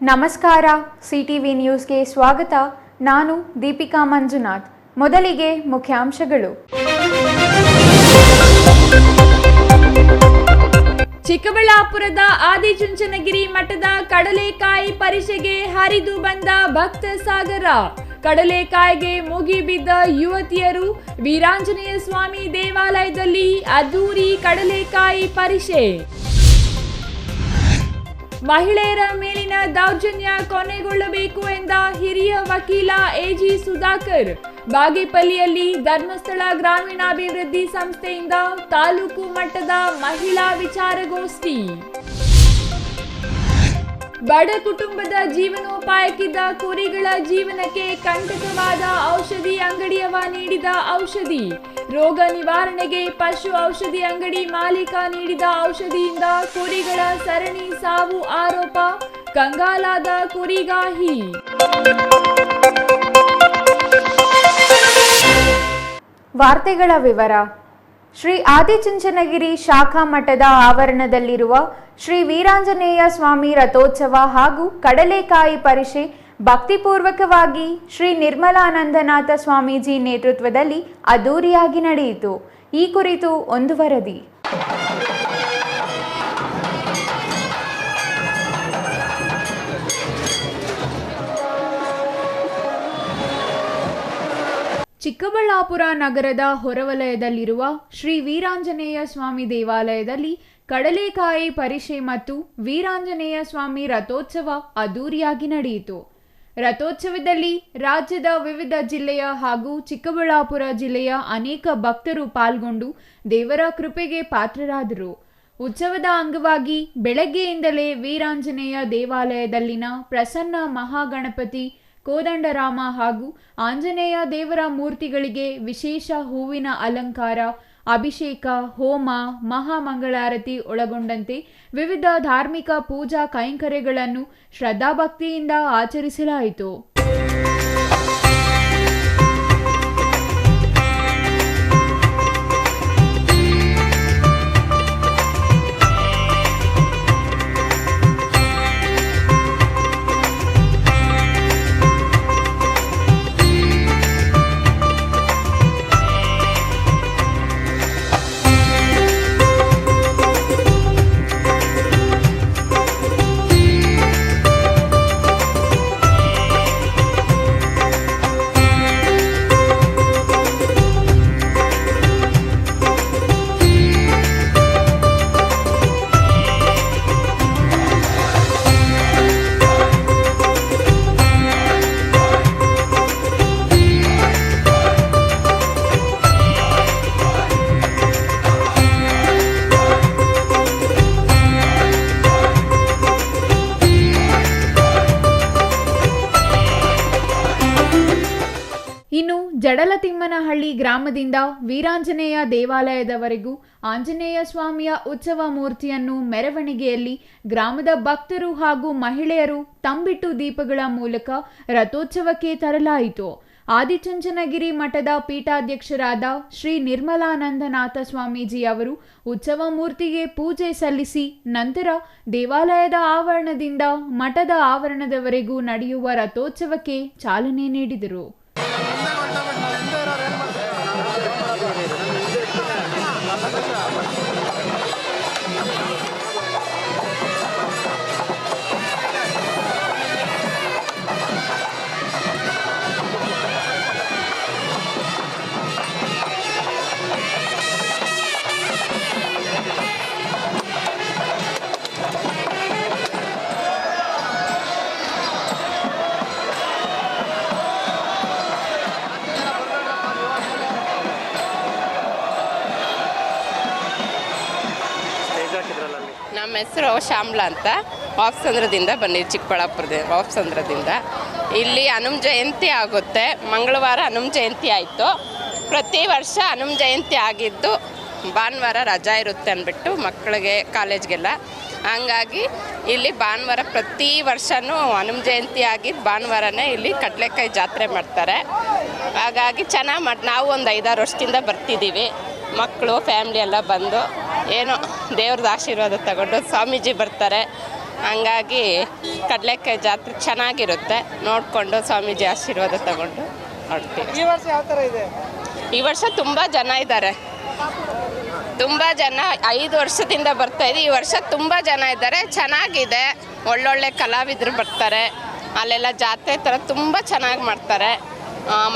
ನಮಸ್ಕಾರ. ಸಿಟಿವಿ ನ್ಯೂಸ್ಗೆ ಸ್ವಾಗತ. ನಾನು ದೀಪಿಕಾ ಮಂಜುನಾಥ್. ಮೊದಲಿಗೆ ಮುಖ್ಯಾಂಶಗಳು. ಚಿಕ್ಕಬಳ್ಳಾಪುರದ ಆದಿಚುಂಚನಗಿರಿ ಮಠದ ಕಡಲೆಕಾಯಿ ಪರಿಷೆಗೆ ಹರಿದು ಬಂದ ಭಕ್ತ ಸಾಗರ. ಕಡಲೆಕಾಯಿಗೆ ಮುಗಿಬಿದ್ದ ಯುವತಿಯರು. ವೀರಾಂಜನೇಯ ಸ್ವಾಮಿ ದೇವಾಲಯದಲ್ಲಿ ಅದ್ದೂರಿ ಕಡಲೆಕಾಯಿ ಪರಿಷೆ. ಮಹಿಳೆಯರ ಮೇಲಿನ ದೌರ್ಜನ್ಯ ಕೊನೆಗೊಳ್ಳಬೇಕು ಎಂದ ಹಿರಿಯ ವಕೀಲ ಎಜಿ ಸುಧಾಕರ್. ಬಾಗೇಪಲ್ಲಿಯಲ್ಲಿ ಧರ್ಮಸ್ಥಳ ಗ್ರಾಮೀಣಾಭಿವೃದ್ಧಿ ಸಂಸ್ಥೆಯಿಂದ ತಾಲೂಕು ಮಟ್ಟದ ಮಹಿಳಾ ವಿಚಾರಗೋಷ್ಠಿ. ಬಡ ಕುಟುಂಬದ ಜೀವನೋಪಾಯಕ್ಕಿದ್ದ ಕುರಿಗಳ ಜೀವನಕ್ಕೆ ಕಂಟಕವಾದ ಔಷಧಿ ಅಂಗಡಿಯವ ನೀಡಿದ ಔಷಧಿ. ರೋಗ ನಿವಾರಣೆಗೆ ಪಶು ಔಷಧಿ ಅಂಗಡಿ ಮಾಲೀಕ ನೀಡಿದ ಔಷಧಿಯಿಂದ ಕುರಿಗಳ ಸರಣಿ ಸಾವು ಆರೋಪ. ಕಂಗಾಲಾದ ಕುರಿಗಾಹಿ. ವಾರ್ತೆಗಳ ವಿವರ. ಶ್ರೀ ಆದಿಚುಂಚನಗಿರಿ ಶಾಖಾ ಮಠದ ಆವರಣದಲ್ಲಿರುವ ಶ್ರೀ ವೀರಾಂಜನೇಯ ಸ್ವಾಮಿ ರಥೋತ್ಸವ ಹಾಗೂ ಕಡಲೆಕಾಯಿ ಪರಿಷೆ ಭಕ್ತಿಪೂರ್ವಕವಾಗಿ ಶ್ರೀ ನಿರ್ಮಲಾನಂದನಾಥ ಸ್ವಾಮೀಜಿ ನೇತೃತ್ವದಲ್ಲಿ ಅದ್ದೂರಿಯಾಗಿ ನಡೆಯಿತು. ಈ ಕುರಿತು ಒಂದು ವರದಿ. ಚಿಕ್ಕಬಳ್ಳಾಪುರ ನಗರದ ಹೊರವಲಯದಲ್ಲಿರುವ ಶ್ರೀ ವೀರಾಂಜನೇಯ ಸ್ವಾಮಿ ದೇವಾಲಯದಲ್ಲಿ ಕಡಲೆಕಾಯಿ ಪರಿಷೆ ಮತ್ತು ವೀರಾಂಜನೇಯ ಸ್ವಾಮಿ ರಥೋತ್ಸವ ಅದ್ದೂರಿಯಾಗಿ ನಡೆಯಿತು. ರಥೋತ್ಸವದಲ್ಲಿ ರಾಜ್ಯದ ವಿವಿಧ ಜಿಲ್ಲೆಯ ಹಾಗೂ ಚಿಕ್ಕಬಳ್ಳಾಪುರ ಜಿಲ್ಲೆಯ ಅನೇಕ ಭಕ್ತರು ಪಾಲ್ಗೊಂಡು ದೇವರ ಕೃಪೆಗೆ ಪಾತ್ರರಾದರು. ಉತ್ಸವದ ಅಂಗವಾಗಿ ಬೆಳಗ್ಗೆಯಿಂದಲೇ ವೀರಾಂಜನೇಯ ದೇವಾಲಯದಲ್ಲಿನ ಪ್ರಸನ್ನ ಮಹಾಗಣಪತಿ, ಕೋದಂಡರಾಮ ಹಾಗೂ ಆಂಜನೇಯ ದೇವರ ಮೂರ್ತಿಗಳಿಗೆ ವಿಶೇಷ ಹೂವಿನ ಅಲಂಕಾರ, ಅಭಿಷೇಕ, ಹೋಮ, ಮಹಾಮಂಗಳಾರತಿ ಒಳಗೊಂಡಂತೆ ವಿವಿಧ ಧಾರ್ಮಿಕ ಪೂಜಾ ಕೈಂಕರ್ಯಗಳನ್ನು ಶ್ರದ್ಧಾಭಕ್ತಿಯಿಂದ ಆಚರಿಸಲಾಯಿತು. ಇನ್ನು ಜಡಲತಿಮ್ಮನಹಳ್ಳಿ ಗ್ರಾಮದಿಂದ ವೀರಾಂಜನೇಯ ದೇವಾಲಯದವರೆಗೂ ಆಂಜನೇಯ ಸ್ವಾಮಿಯ ಉತ್ಸವ ಮೂರ್ತಿಯನ್ನು ಮೆರವಣಿಗೆಯಲ್ಲಿ ಗ್ರಾಮದ ಭಕ್ತರು ಹಾಗೂ ಮಹಿಳೆಯರು ತಂಬಿಟ್ಟು ದೀಪಗಳ ಮೂಲಕ ರಥೋತ್ಸವಕ್ಕೆ ತರಲಾಯಿತು. ಆದಿಚುಂಚನಗಿರಿ ಮಠದ ಪೀಠಾಧ್ಯಕ್ಷರಾದ ಶ್ರೀ ನಿರ್ಮಲಾನಂದನಾಥ ಸ್ವಾಮೀಜಿ ಅವರು ಉತ್ಸವ ಮೂರ್ತಿಗೆ ಪೂಜೆ ಸಲ್ಲಿಸಿ ನಂತರ ದೇವಾಲಯದ ಆವರಣದಿಂದ ಮಠದ ಆವರಣದವರೆಗೂ ನಡೆಯುವ ರಥೋತ್ಸವಕ್ಕೆ ಚಾಲನೆ ನೀಡಿದರು. ನಮ್ಮ ಹೆಸರು ಶ್ಯಾಮ್ಲಾ ಅಂತ. ವಾಪ್ಸಂದ್ರದಿಂದ ಬಂದಿದ್ದು, ಚಿಕ್ಕಬಳ್ಳಾಪುರದ ವಾಪ್ಸಂದ್ರದಿಂದ. ಇಲ್ಲಿ ಹನುಮ ಜಯಂತಿ ಆಗುತ್ತೆ. ಮಂಗಳವಾರ ಹನುಮ ಜಯಂತಿ ಆಯಿತು. ಪ್ರತಿ ವರ್ಷ ಹನುಮ ಜಯಂತಿ ಆಗಿದ್ದು ಭಾನುವಾರ ರಜಾ ಇರುತ್ತೆ ಅಂದ್ಬಿಟ್ಟು ಮಕ್ಕಳಿಗೆ, ಕಾಲೇಜ್ಗೆಲ್ಲ. ಹಂಗಾಗಿ ಇಲ್ಲಿ ಭಾನುವಾರ ಪ್ರತಿ ವರ್ಷವೂ ಹನುಮ ಜಯಂತಿ ಆಗಿದ್ದು ಭಾನುವಾರನೇ ಇಲ್ಲಿ ಕಡಲೆಕಾಯಿ ಜಾತ್ರೆ ಮಾಡ್ತಾರೆ. ಹಾಗಾಗಿ ಚೆನ್ನಾಗಿ ನಾವು ಒಂದು 5-6 ವರ್ಷದಿಂದ ಬರ್ತಿದ್ದೀವಿ. ಮಕ್ಕಳು ಫ್ಯಾಮ್ಲಿ ಎಲ್ಲ ಬಂದು ಏನೋ ದೇವ್ರದ್ದು ಆಶೀರ್ವಾದ ತಗೊಂಡು ಸ್ವಾಮೀಜಿ ಬರ್ತಾರೆ, ಹಂಗಾಗಿ ಕಡಲೆಕಾಯಿ ಜಾತ್ರೆ ಚೆನ್ನಾಗಿರುತ್ತೆ. ನೋಡಿಕೊಂಡು ಸ್ವಾಮೀಜಿ ಆಶೀರ್ವಾದ ತಗೊಂಡು ಹೊರಡ್ತೀವಿ. ಈ ವರ್ಷ ಯಾವ ಥರ ಇದೆ? ಈ ವರ್ಷ ತುಂಬ ಜನ ಇದ್ದಾರೆ. ತುಂಬ ಜನ 5 ವರ್ಷದಿಂದ ಬರ್ತಾಯಿದೆ. ಈ ವರ್ಷ ತುಂಬ ಜನ ಇದ್ದಾರೆ. ಚೆನ್ನಾಗಿದೆ. ಒಳ್ಳೊಳ್ಳೆ ಕಲಾವಿದರು ಬರ್ತಾರೆ. ಅಲ್ಲೆಲ್ಲ ಜಾತ್ರೆ ಥರ ತುಂಬ ಚೆನ್ನಾಗಿ ಮಾಡ್ತಾರೆ.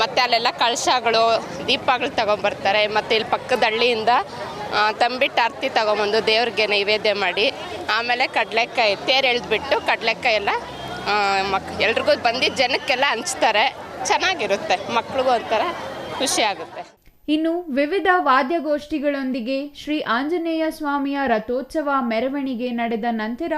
ಮತ್ತು ಅಲ್ಲೆಲ್ಲ ಕಳಶಗಳು ದೀಪಗಳು ತಗೊಂಬರ್ತಾರೆ. ಮತ್ತು ಇಲ್ಲಿ ಪಕ್ಕದ ಹಳ್ಳಿಯಿಂದ ತಂಬಿಟ್ಟು ಆರತಿ ತಗೊಂಬಂದು ದೇವ್ರಿಗೆ ನೈವೇದ್ಯ ಮಾಡಿ ಆಮೇಲೆ ಕಡಲೆಕಾಯಿ ತೇರು ಎಳೆದ್ಬಿಟ್ಟು ಕಡಲೆಕಾಯಿ ಎಲ್ಲ ಎಲ್ರಿಗೂ ಬಂದಿದ್ದ ಜನಕ್ಕೆಲ್ಲ ಹಂಚ್ತಾರೆ. ಚೆನ್ನಾಗಿರುತ್ತೆ. ಮಕ್ಳಿಗೂ ಒಂಥರ ಖುಷಿಯಾಗುತ್ತೆ. ಇನ್ನು ವಿವಿಧ ವಾದ್ಯಗೋಷ್ಠಿಗಳೊಂದಿಗೆ ಶ್ರೀ ಆಂಜನೇಯ ಸ್ವಾಮಿಯ ರಥೋತ್ಸವ ಮೆರವಣಿಗೆ ನಡೆದ ನಂತರ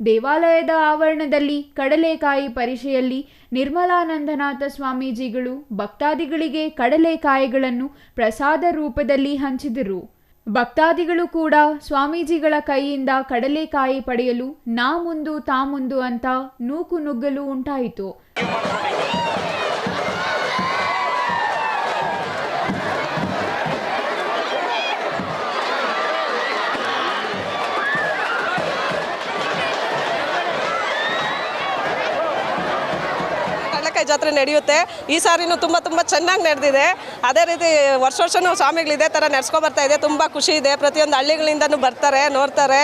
ದೇವಾಲಯದ ಆವರಣದಲ್ಲಿ ಕಡಲೆಕಾಯಿ ಪರಿಷೆಯಲ್ಲಿ ನಿರ್ಮಲಾನಂದನಾಥ ಸ್ವಾಮೀಜಿಗಳು ಭಕ್ತಾದಿಗಳಿಗೆ ಕಡಲೆಕಾಯಿಗಳನ್ನು ಪ್ರಸಾದ ರೂಪದಲ್ಲಿ ಹಂಚಿದರು. ಭಕ್ತಾದಿಗಳು ಕೂಡ ಸ್ವಾಮೀಜಿಗಳ ಕೈಯಿಂದ ಕಡಲೆಕಾಯಿ ಪಡೆಯಲು ನಾ ಮುಂದು ತಾ ಮುಂದು ಅಂತ ನೂಕು ನುಗ್ಗಲು ಉಂಟಾಯಿತು. ಜಾತ್ರೆ ನಡೆಯುತ್ತೆ. ಈ ಸಾರಿನೂ ತುಂಬ ಚೆನ್ನಾಗಿ ನಡೆದಿದೆ. ಅದೇ ರೀತಿ ವರ್ಷನೂ ಸ್ವಾಮಿಗಳು ಇದೇ ಥರ ನಡೆಸ್ಕೊಬರ್ತಾ ಇದೆ. ತುಂಬ ಖುಷಿ ಇದೆ. ಪ್ರತಿಯೊಂದು ಹಳ್ಳಿಗಳಿಂದನೂ ಬರ್ತಾರೆ, ನೋಡ್ತಾರೆ.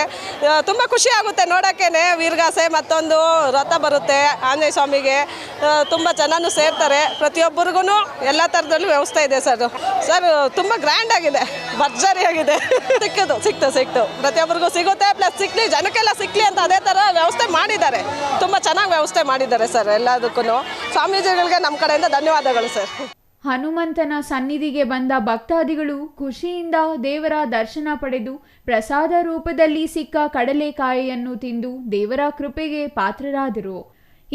ತುಂಬ ಖುಷಿ ಆಗುತ್ತೆ ನೋಡೋಕ್ಕೇ. ವೀರಗಾಸೆ ಮತ್ತೊಂದು ರಥ ಬರುತ್ತೆ ಆಂಜನೇಯ ಸ್ವಾಮಿಗೆ. ತುಂಬ ಜನನೂ ಸೇರ್ತಾರೆ. ಪ್ರತಿಯೊಬ್ಬರಿಗೂ ಎಲ್ಲ ಥರದಲ್ಲೂ ವ್ಯವಸ್ಥೆ ಇದೆ ಸರ್. ತುಂಬ ಗ್ರ್ಯಾಂಡ್ ಆಗಿದೆ, ಭರ್ಜರಿಯಾಗಿದೆ. ಸಿಕ್ತು ಪ್ರತಿಯೊಬ್ಬರಿಗೂ ಸಿಗುತ್ತೆ. ಪ್ಲಸ್ ಸಿಕ್ಕಲಿ, ಜನಕ್ಕೆಲ್ಲ ಸಿಕ್ಕಲಿ ಅಂತ ಅದೇ ಥರ ವ್ಯವಸ್ಥೆ ಮಾಡಿದ್ದಾರೆ. ತುಂಬ ಚೆನ್ನಾಗಿ ವ್ಯವಸ್ಥೆ ಮಾಡಿದ್ದಾರೆ ಸರ್. ಎಲ್ಲದಕ್ಕೂ ಸ್ವಾಮೀಜಿಗಳಿಗೆ ನಮ್ಮ ಕಡೆಯಿಂದ ಧನ್ಯವಾದಗಳು ಸರ್. ಹನುಮಂತನ ಸನ್ನಿಧಿಗೆ ಬಂದ ಭಕ್ತಾದಿಗಳು ಖುಷಿಯಿಂದ ದೇವರ ದರ್ಶನ ಪಡೆದು ಪ್ರಸಾದ ರೂಪದಲ್ಲಿ ಸಿಕ್ಕ ಕಡಲೆಕಾಯಿಯನ್ನು ತಿಂದು ದೇವರ ಕೃಪೆಗೆ ಪಾತ್ರರಾದರು.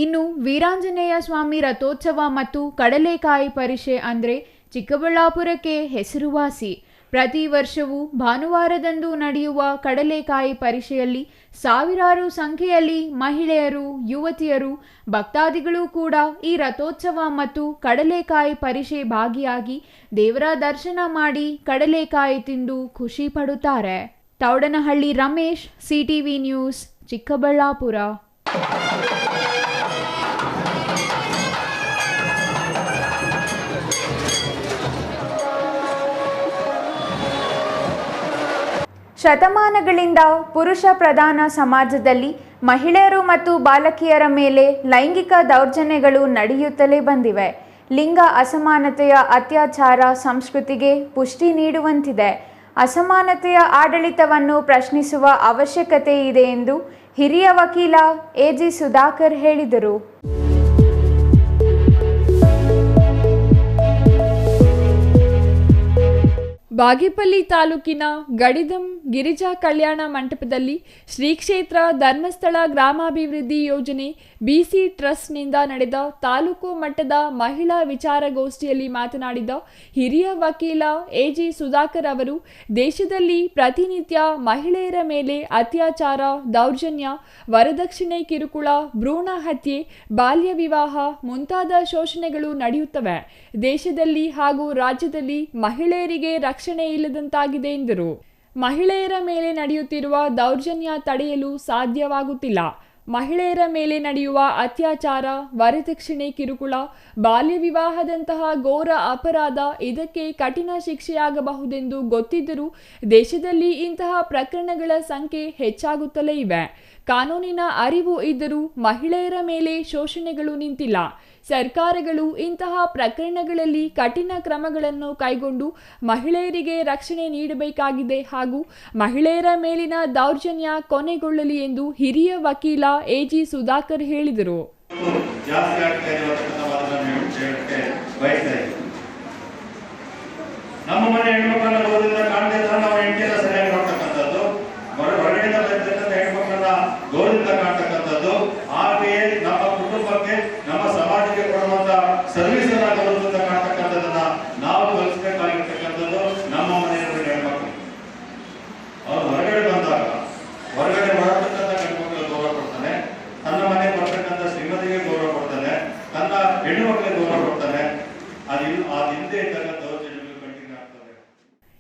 ಇನ್ನು ವೀರಾಂಜನೇಯ ಸ್ವಾಮಿ ರಥೋತ್ಸವ ಮತ್ತು ಕಡಲೆಕಾಯಿ ಪರಿಷೆ ಅಂದರೆ ಚಿಕ್ಕಬಳ್ಳಾಪುರಕ್ಕೆ ಹೆಸರುವಾಸಿ. ಪ್ರತಿ ವರ್ಷವೂ ಭಾನುವಾರದಂದು ನಡೆಯುವ ಕಡಲೆಕಾಯಿ ಪರಿಷೆಯಲ್ಲಿ ಸಾವಿರಾರು ಸಂಖ್ಯೆಯಲ್ಲಿ ಮಹಿಳೆಯರು, ಯುವತಿಯರು, ಭಕ್ತಾದಿಗಳು ಕೂಡ ಈ ರಥೋತ್ಸವ ಮತ್ತು ಕಡಲೆಕಾಯಿ ಪರಿಷೆ ಭಾಗಿಯಾಗಿ ದೇವರ ದರ್ಶನ ಮಾಡಿ ಕಡಲೆಕಾಯಿ ತಿಂದು ಖುಷಿ ಪಡುತ್ತಾರೆ. Thoudanahalli Ramesh, CTV news, Chikkaballapur. ಶತಮಾನಗಳಿಂದ ಪುರುಷ ಪ್ರಧಾನ ಸಮಾಜದಲ್ಲಿ ಮಹಿಳೆಯರು ಮತ್ತು ಬಾಲಕಿಯರ ಮೇಲೆ ಲೈಂಗಿಕ ದೌರ್ಜನ್ಯಗಳು ನಡೆಯುತ್ತಲೇ ಬಂದಿವೆ. ಲಿಂಗ ಅಸಮಾನತೆಯ ಅತ್ಯಾಚಾರ ಸಂಸ್ಕೃತಿಗೆ ಪುಷ್ಟಿ ನೀಡುವಂತಿದೆ. ಅಸಮಾನತೆಯ ಆಡಳಿತವನ್ನು ಪ್ರಶ್ನಿಸುವ ಅವಶ್ಯಕತೆ ಇದೆ ಎಂದು ಹಿರಿಯ ವಕೀಲ ಎಜಿ ಸುಧಾಕರ್ ಹೇಳಿದರು. ಬಾಗೇಪಲ್ಲಿ ತಾಲೂಕಿನ ಗಡಿದಂ ಗಿರಿಜಾ ಕಲ್ಯಾಣ ಮಂಟಪದಲ್ಲಿ ಶ್ರೀ ಕ್ಷೇತ್ರ ಧರ್ಮಸ್ಥಳ ಗ್ರಾಮಾಭಿವೃದ್ಧಿ ಯೋಜನೆ ಬಿಸಿ ಟ್ರಸ್ಟ್ನಿಂದ ನಡೆದ ತಾಲೂಕು ಮಟ್ಟದ ಮಹಿಳಾ ವಿಚಾರಗೋಷ್ಠಿಯಲ್ಲಿ ಮಾತನಾಡಿದ ಹಿರಿಯ ವಕೀಲ ಎಜಿ ಸುಧಾಕರ್ ಅವರು, ದೇಶದಲ್ಲಿ ಪ್ರತಿನಿತ್ಯ ಮಹಿಳೆಯರ ಮೇಲೆ ಅತ್ಯಾಚಾರ, ದೌರ್ಜನ್ಯ, ವರದಕ್ಷಿಣೆ ಕಿರುಕುಳ, ಭ್ರೂಣ ಹತ್ಯೆ, ಬಾಲ್ಯ ವಿವಾಹ ಮುಂತಾದ ಶೋಷಣೆಗಳು ನಡೆಯುತ್ತವೆ. ದೇಶದಲ್ಲಿ ಹಾಗೂ ರಾಜ್ಯದಲ್ಲಿ ಮಹಿಳೆಯರಿಗೆ ರಕ್ಷಣೆ ಇಲ್ಲದಂತಾಗಿದೆ ಎಂದರು. ಮಹಿಳೆಯರ ಮೇಲೆ ನಡೆಯುತ್ತಿರುವ ದೌರ್ಜನ್ಯ ತಡೆಯಲು ಸಾಧ್ಯವಾಗುತ್ತಿಲ್ಲ. ಮಹಿಳೆಯರ ಮೇಲೆ ನಡೆಯುವ ಅತ್ಯಾಚಾರ, ವರದಕ್ಷಿಣೆ ಕಿರುಕುಳ, ಬಾಲ್ಯ ವಿವಾಹದಂತಹ ಘೋರ ಅಪರಾಧ ಇದಕ್ಕೆ ಕಠಿಣ ಶಿಕ್ಷೆಯಾಗಬಹುದೆಂದು ಗೊತ್ತಿದ್ದರೂ ದೇಶದಲ್ಲಿ ಇಂತಹ ಪ್ರಕರಣಗಳ ಸಂಖ್ಯೆ ಹೆಚ್ಚಾಗುತ್ತಲೇ ಇವೆ. ಕಾನೂನಿನ ಅರಿವು ಇದ್ದರೂ ಮಹಿಳೆಯರ ಮೇಲೆ ಶೋಷಣೆಗಳು ನಿಂತಿಲ್ಲ. ಸರ್ಕಾರಗಳು ಇಂತಹ ಪ್ರಕರಣಗಳಲ್ಲಿ ಕಠಿಣ ಕ್ರಮಗಳನ್ನು ಕೈಗೊಂಡು ಮಹಿಳೆಯರಿಗೆ ರಕ್ಷಣೆ ನೀಡಬೇಕಾಗಿದೆ ಹಾಗೂ ಮಹಿಳೆಯರ ಮೇಲಿನ ದೌರ್ಜನ್ಯ ಕೊನೆಗೊಳ್ಳಲಿ ಎಂದು ಹಿರಿಯ ವಕೀಲ ಎಜಿ ಸುಧಾಕರ್ ಹೇಳಿದರು. ನಮ್ಮ ಮನೆ ಹೆಣ್ಮಕ್ಳನ್ನ ಗೌರವದಿಂದ ಕಾಣದೇ ಇದ್ರೆ ನಾವು ಹೆಂಡತಿಯನ್ನ ಸರಿಯಾಗಿ ನೋಡ್ತಕ್ಕಂಥದ್ದು, ಹೊರಗಡೆಯಿಂದ ಬಂದಿರ್ತಕ್ಕಂಥ ಹೆಣ್ಮಕ್ಳನ್ನ ಗೌರವದಿಂದ ಕಾಣ್ತಕ್ಕಂಥದ್ದು, ಹಾಗೆಯೇ ನಮ್ಮ ಕುಟುಂಬಕ್ಕೆ, ನಮ್ಮ ಸಮಾಜಕ್ಕೆ ಕೊಡುವಂತ ಸರ್ವಿಸ್ ಅನ್ನ ಗೌರವದಿಂದ ಕಾಣ್ತಕ್ಕಂಥದ್ದನ್ನ ನಾವು ಕಲಿಸಬೇಕಾಗಿರ್ತಕ್ಕಂಥದ್ದು ನಮ್ಮ ಮನೆಯಲ್ಲಿ ಹೆಣ್ಮಕ್ಳು. ಅವ್ರು ಹೊರಗಡೆ ಬಂದಾಗ ಹೊರಗಡೆ ಹೊರತಕ್ಕಂಥ ಹೆಣ್ಮಕ್ಳು ಗೌರವ ಕೊಡ್ತಾನೆ, ತನ್ನ ಮನೆಗೆ ಬರ್ತಕ್ಕಂಥ ಶ್ರೀಮತಿಗೆ ಗೌರವ ಕೊಡ್ತಾನೆ, ತನ್ನ ಹೆಣ್ಣು ಮಕ್ಕಳಿಗೆ ಗೌರವ ಕೊಡ್ತಾನೆ. ಅದು ಹಿಂದೆ ಇದ್ದಾಗ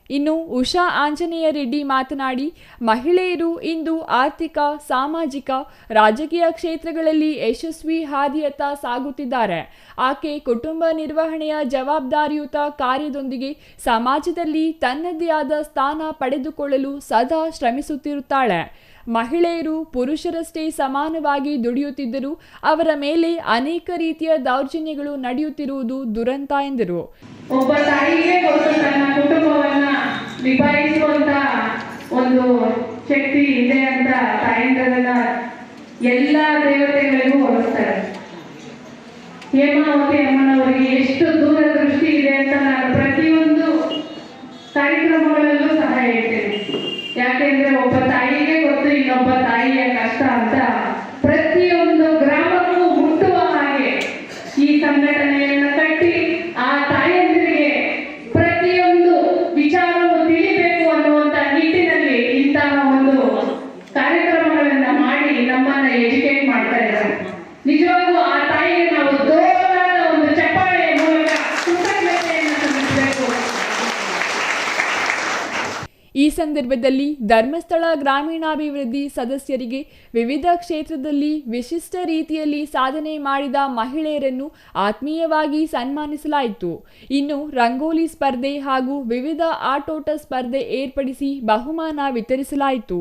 ಇನ್ನು ಉಷಾ ಆಂಜನೇಯ ರೆಡ್ಡಿ ಮಾತನಾಡಿ, ಮಹಿಳೆಯರು ಇಂದು ಆರ್ಥಿಕ, ಸಾಮಾಜಿಕ, ರಾಜಕೀಯ ಕ್ಷೇತ್ರಗಳಲ್ಲಿ ಯಶಸ್ವಿ ಹಾದಿಯತ್ತ ಸಾಗುತ್ತಿದ್ದಾರೆ. ಆಕೆ ಕುಟುಂಬ ನಿರ್ವಹಣೆಯ ಜವಾಬ್ದಾರಿಯುತ ಕಾರ್ಯದೊಂದಿಗೆ ಸಮಾಜದಲ್ಲಿ ತನ್ನದೇ ಆದ ಸ್ಥಾನ ಪಡೆದುಕೊಳ್ಳಲು ಸದಾ ಶ್ರಮಿಸುತ್ತಿರುತ್ತಾಳೆ. ಮಹಿಳೆಯರು ಪುರುಷರಷ್ಟೇ ಸಮಾನವಾಗಿ ದುಡಿಯುತ್ತಿದ್ದರೂ ಅವರ ಮೇಲೆ ಅನೇಕ ರೀತಿಯ ದೌರ್ಜನ್ಯಗಳು ನಡೆಯುತ್ತಿರುವುದು ದುರಂತ ಎಂದರು. ಒಬ್ಬ ತಾಯಿಗೆ ಗೊತ್ತು ತನ್ನ ಕುಟುಂಬವನ್ನ ನಿಭಾಯಿಸುವಂತ ಒಂದು ಶಕ್ತಿ ಇದೆ ಅಂತ ತಾಯಿಂದರನ್ನ ಎಲ್ಲ ದೇವತೆಗಳಿಗೂ ಹೋಲಿಸ್ತಾರೆ. ಹೇಮಾವತಿ ಅಮ್ಮನವರಿಗೆ ಎಷ್ಟು ದೂರದೃಷ್ಟಿ ಇದೆ ಅಂತ ನಾನು ಪ್ರತಿಯೊಂದು ಕಾರ್ಯಕ್ರಮಗಳಲ್ಲೂ ಸಹ ಹೇಳ್ತೇನೆ. ಯಾಕೆಂದ್ರೆ ಒಬ್ಬ ತಾಯಿಗೆ ಗೊತ್ತು ಇನ್ನೊಬ್ಬ ತಾಯಿಯ ಕಷ್ಟ ಅಂತ. ಪ್ರತಿಯೊಂದು ಗ್ರಾಮಕ್ಕೂ ಮುಟ್ಟುವ ಹಾಗೆ ಈ ಸಂಘಟನೆಯನ್ನು ಕಟ್ಟಿ ಆ ತಾಯಂದಿರಿಗೆ ಪ್ರತಿಯೊಂದು ವಿಚಾರವು ತಿಳಿಬೇಕು ಅನ್ನುವಂತ ನಿಟ್ಟಿನಲ್ಲಿ ಇಂತಹ ಒಂದು ಕಾರ್ಯಕ್ರಮಗಳನ್ನ ಮಾಡಿ ನಮ್ಮನ್ನ ಎಜುಕೇಟ್ ಮಾಡ್ತಾ ಇದ್ದಾರೆ. ನಿಜವಾಗೂ ಆ ತಾಯಿಗೆ ನಾವು ದೊಡ್ಡದಾದ ಒಂದು ಚಪ್ಪಾಳೆಯ ಮೂಲಕ ಕೃತಜ್ಞತೆಯನ್ನು ಸಲ್ಲಿಸಬೇಕು. ಈ ಸಂದರ್ಭದಲ್ಲಿ ಧರ್ಮಸ್ಥಳ ಗ್ರಾಮೀಣಾಭಿವೃದ್ಧಿ ಸದಸ್ಯರಿಗೆ ವಿವಿಧ ಕ್ಷೇತ್ರದಲ್ಲಿ ವಿಶಿಷ್ಟ ರೀತಿಯಲ್ಲಿ ಸಾಧನೆ ಮಾಡಿದ ಮಹಿಳೆಯರನ್ನು ಆತ್ಮೀಯವಾಗಿ ಸನ್ಮಾನಿಸಲಾಯಿತು. ಇನ್ನು ರಂಗೋಲಿ ಸ್ಪರ್ಧೆ ಹಾಗೂ ವಿವಿಧ ಆಟೋಟ ಸ್ಪರ್ಧೆ ಏರ್ಪಡಿಸಿ ಬಹುಮಾನ ವಿತರಿಸಲಾಯಿತು.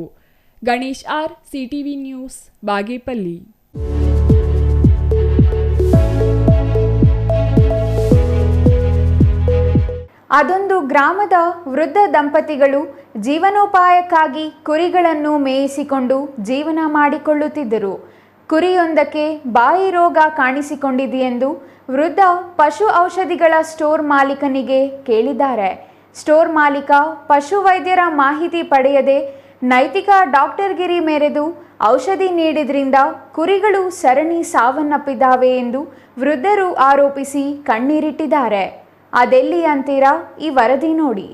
Ganesh R, CTV news, Bagepalli. ಅದೊಂದು ಗ್ರಾಮದ ವೃದ್ಧ ದಂಪತಿಗಳು ಜೀವನೋಪಾಯಕ್ಕಾಗಿ ಕುರಿಗಳನ್ನು ಮೇಯಿಸಿಕೊಂಡು ಜೀವನ ಮಾಡಿಕೊಳ್ಳುತ್ತಿದ್ದರು. ಕುರಿಯೊಂದಕ್ಕೆ ಬಾಯಿ ರೋಗ ಕಾಣಿಸಿಕೊಂಡಿದೆಯೆಂದು ವೃದ್ಧ ಪಶು ಔಷಧಿಗಳ ಸ್ಟೋರ್ ಮಾಲೀಕನಿಗೆ ಕೇಳಿದ್ದಾರೆ. ಸ್ಟೋರ್ ಮಾಲೀಕ ಪಶು ವೈದ್ಯರ ಮಾಹಿತಿ ಪಡೆಯದೆ ನೈತಿಕ ಡಾಕ್ಟರ್ಗಿರಿ ಮೆರೆದು ಔಷಧಿ ನೀಡಿದ್ರಿಂದ ಕುರಿಗಳು ಸರಣಿ ಸಾವನ್ನಪ್ಪಿದ್ದಾವೆ ಎಂದು ವೃದ್ಧರು ಆರೋಪಿಸಿ ಕಣ್ಣೀರಿಟ್ಟಿದ್ದಾರೆ. ಅದೆಲ್ಲಿ ಅಂತೀರಾ? ಈ ವರದಿ ನೋಡಿ.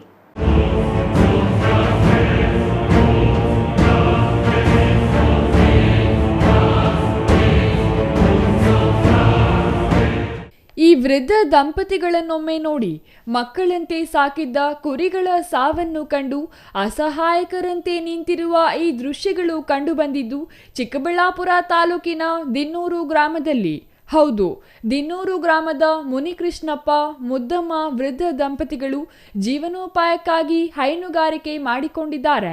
ಈ ವೃದ್ಧ ದಂಪತಿಗಳನ್ನೊಮ್ಮೆ ನೋಡಿ. ಮಕ್ಕಳಂತೆ ಸಾಕಿದ್ದ ಕುರಿಗಳ ಸಾವನ್ನು ಕಂಡು ಅಸಹಾಯಕರಂತೆ ನಿಂತಿರುವ ಈ ದೃಶ್ಯಗಳು ಕಂಡುಬಂದಿದ್ದು ಚಿಕ್ಕಬಳ್ಳಾಪುರ ತಾಲೂಕಿನ ದಿನ್ನೂರು ಗ್ರಾಮದಲ್ಲಿ. ಹೌದು, ದಿನ್ನೂರು ಗ್ರಾಮದ ಮುನಿಕೃಷ್ಣಪ್ಪ, ಮುದ್ದಮ್ಮ ವೃದ್ಧ ದಂಪತಿಗಳು ಜೀವನೋಪಾಯಕ್ಕಾಗಿ ಹೈನುಗಾರಿಕೆ ಮಾಡಿಕೊಂಡಿದ್ದಾರೆ.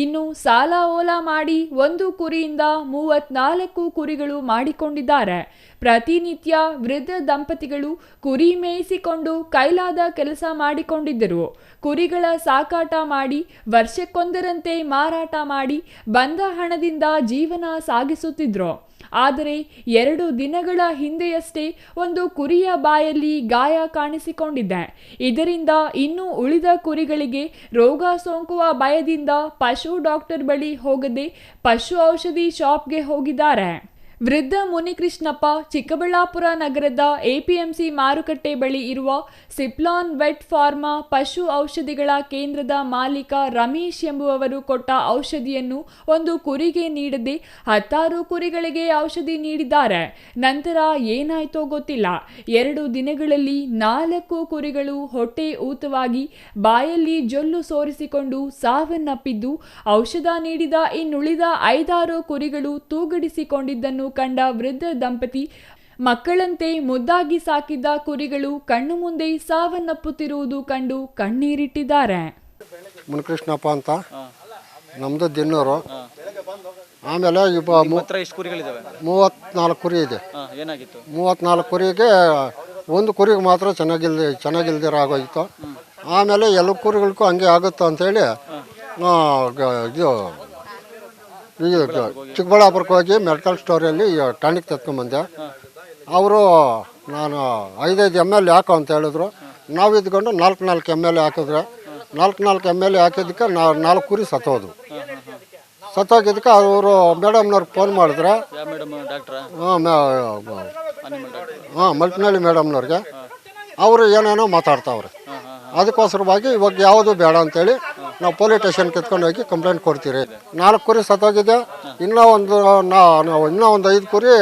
ಇನ್ನು ಸಾಲ ಓಲಾ ಮಾಡಿ ಒಂದು ಕುರಿಯಿಂದ 34 ಕುರಿಗಳು ಮಾಡಿಕೊಂಡಿದ್ದಾರೆ. ಪ್ರತಿನಿತ್ಯ ವೃದ್ಧ ದಂಪತಿಗಳು ಕುರಿ ಮೇಯಿಸಿಕೊಂಡು ಕೈಲಾದ ಕೆಲಸ ಮಾಡಿಕೊಂಡಿದ್ದರು. ಕುರಿಗಳ ಸಾಕಾಟ ಮಾಡಿ ವರ್ಷಕ್ಕೊಂದರಂತೆ ಮಾರಾಟ ಮಾಡಿ ಬಂದ ಹಣದಿಂದ ಜೀವನ ಸಾಗಿಸುತ್ತಿದ್ರು. ಆದರೆ 2 ದಿನಗಳ ಹಿಂದೆಯಷ್ಟೇ ಒಂದು ಕುರಿಯ ಬಾಯಲ್ಲಿ ಗಾಯ ಕಾಣಿಸಿಕೊಂಡಿದೆ. ಇದರಿಂದ ಇನ್ನು ಉಳಿದ ಕುರಿಗಳಿಗೆ ರೋಗ ಸೋಂಕುವ ಭಯದಿಂದ ಪಶು ಡಾಕ್ಟರ್ ಬಳಿ ಹೋಗದೆ ಪಶು ಔಷಧಿ ಶಾಪ್ಗೆ ಹೋಗಿದ್ದಾರೆ. ವೃದ್ಧ ಮುನಿಕೃಷ್ಣಪ್ಪ ಚಿಕ್ಕಬಳ್ಳಾಪುರ ನಗರದ ಎಪಿಎಂಸಿ ಮಾರುಕಟ್ಟೆ ಬಳಿ ಇರುವ ಸಿಪ್ಲಾನ್ ವೆಟ್ ಫಾರ್ಮಾ ಪಶು ಔಷಧಿಗಳ ಕೇಂದ್ರದ ಮಾಲೀಕ ರಮೇಶ್ ಎಂಬುವವರು ಕೊಟ್ಟ ಔಷಧಿಯನ್ನು ಒಂದು ಕುರಿಗೆ ನೀಡದೆ 16 ಕುರಿಗಳಿಗೆ ಔಷಧಿ ನೀಡಿದ್ದಾರೆ. ನಂತರ ಏನಾಯ್ತೋ ಗೊತ್ತಿಲ್ಲ, 2 ದಿನಗಳಲ್ಲಿ 4 ಕುರಿಗಳು ಹೊಟ್ಟೆ ಊತವಾಗಿ ಬಾಯಲ್ಲಿ ಜೊಲ್ಲು ಸೋರಿಸಿಕೊಂಡು ಸಾವನ್ನಪ್ಪಿದ್ದು, ಔಷಧ ನೀಡಿದ ಇನ್ನುಳಿದ 5-6 ಕುರಿಗಳು ತೂಗಡಿಸಿಕೊಂಡಿದ್ದನ್ನು ಕಂಡ ವೃದ್ಧ ದಂಪತಿ ಮಕ್ಕಳಂತೆ ಮುದ್ದಾಗಿ ಸಾಕಿದ್ದ ಕುರಿಗಳು ಕಣ್ಣು ಮುಂದೆ ಸಾವನ್ನಪ್ಪುತ್ತಿರುವುದು ಕಂಡು ಕಣ್ಣೀರಿಟ್ಟಿದ್ದಾರೆ. ಮುನಿಕೃಷ್ಣಪ್ಪ ಅಂತ, ನಮ್ದು ದಿನ್ನೂರು. ಆಮೇಲೆ 34 ಕುರಿ ಇದೆ. 34 ಕುರಿಗೆ ಒಂದು ಕುರಿಗೆ ಮಾತ್ರ ಚೆನ್ನಾಗಿಲ್ದಿರ ಆಗೋಯ್ತು. ಆಮೇಲೆ ಎಲ್ಲ ಕುರಿಗಳಿಗೂ ಹಂಗೆ ಆಗುತ್ತೋ ಅಂತೇಳಿ ಇದು ಚಿಕ್ಕಬಳ್ಳಾಪುರಕ್ಕೆ ಹೋಗಿ ಮೆಡಿಕಲ್ ಸ್ಟೋರಲ್ಲಿ ಟಾನಿಕ್ ತೆತ್ಕೊಂಡ್ಬಂದೆ. ಅವರು ನಾನು 5 ml ಹಾಕೋ ಅಂತ ಹೇಳಿದ್ರು. ನಾವು ಇದ್ಕೊಂಡು 4 ml ಹಾಕಿದ್ರೆ 4 ml ಹಾಕಿದ್ದಕ್ಕೆ 4 ಕುರಿ ಸತ್ತೋದ್ವು. ಸತ್ತೋಗಿದ್ದಕ್ಕೆ ಅವರು ಮೇಡಮ್ನವ್ರಿಗೆ ಫೋನ್ ಮಾಡಿದ್ರೆ, ಮಲ್ಟಿನಳ್ಳಿ ಮೇಡಮ್ನವ್ರಿಗೆ, ಅವರು ಏನೇನೋ ಮಾತಾಡ್ತಾವ್ರೆ. ಅದಕ್ಕೋಸ್ಕರವಾಗಿ ಇವಾಗ ಯಾವುದು ಬೇಡ ಅಂತೇಳಿ ನಾವು ಪೊಲೀಸ್ ಸ್ಟೇಷನ್ಗೆ ಎತ್ಕೊಂಡು ಹೋಗಿ ಕಂಪ್ಲೇಂಟ್ ಕೊಡ್ತೀರಿ. 4 ಕುರಿ ಸತ್ತೋಗಿದೆ, ಇನ್ನೂ ಒಂದು 5 ಕುರಿ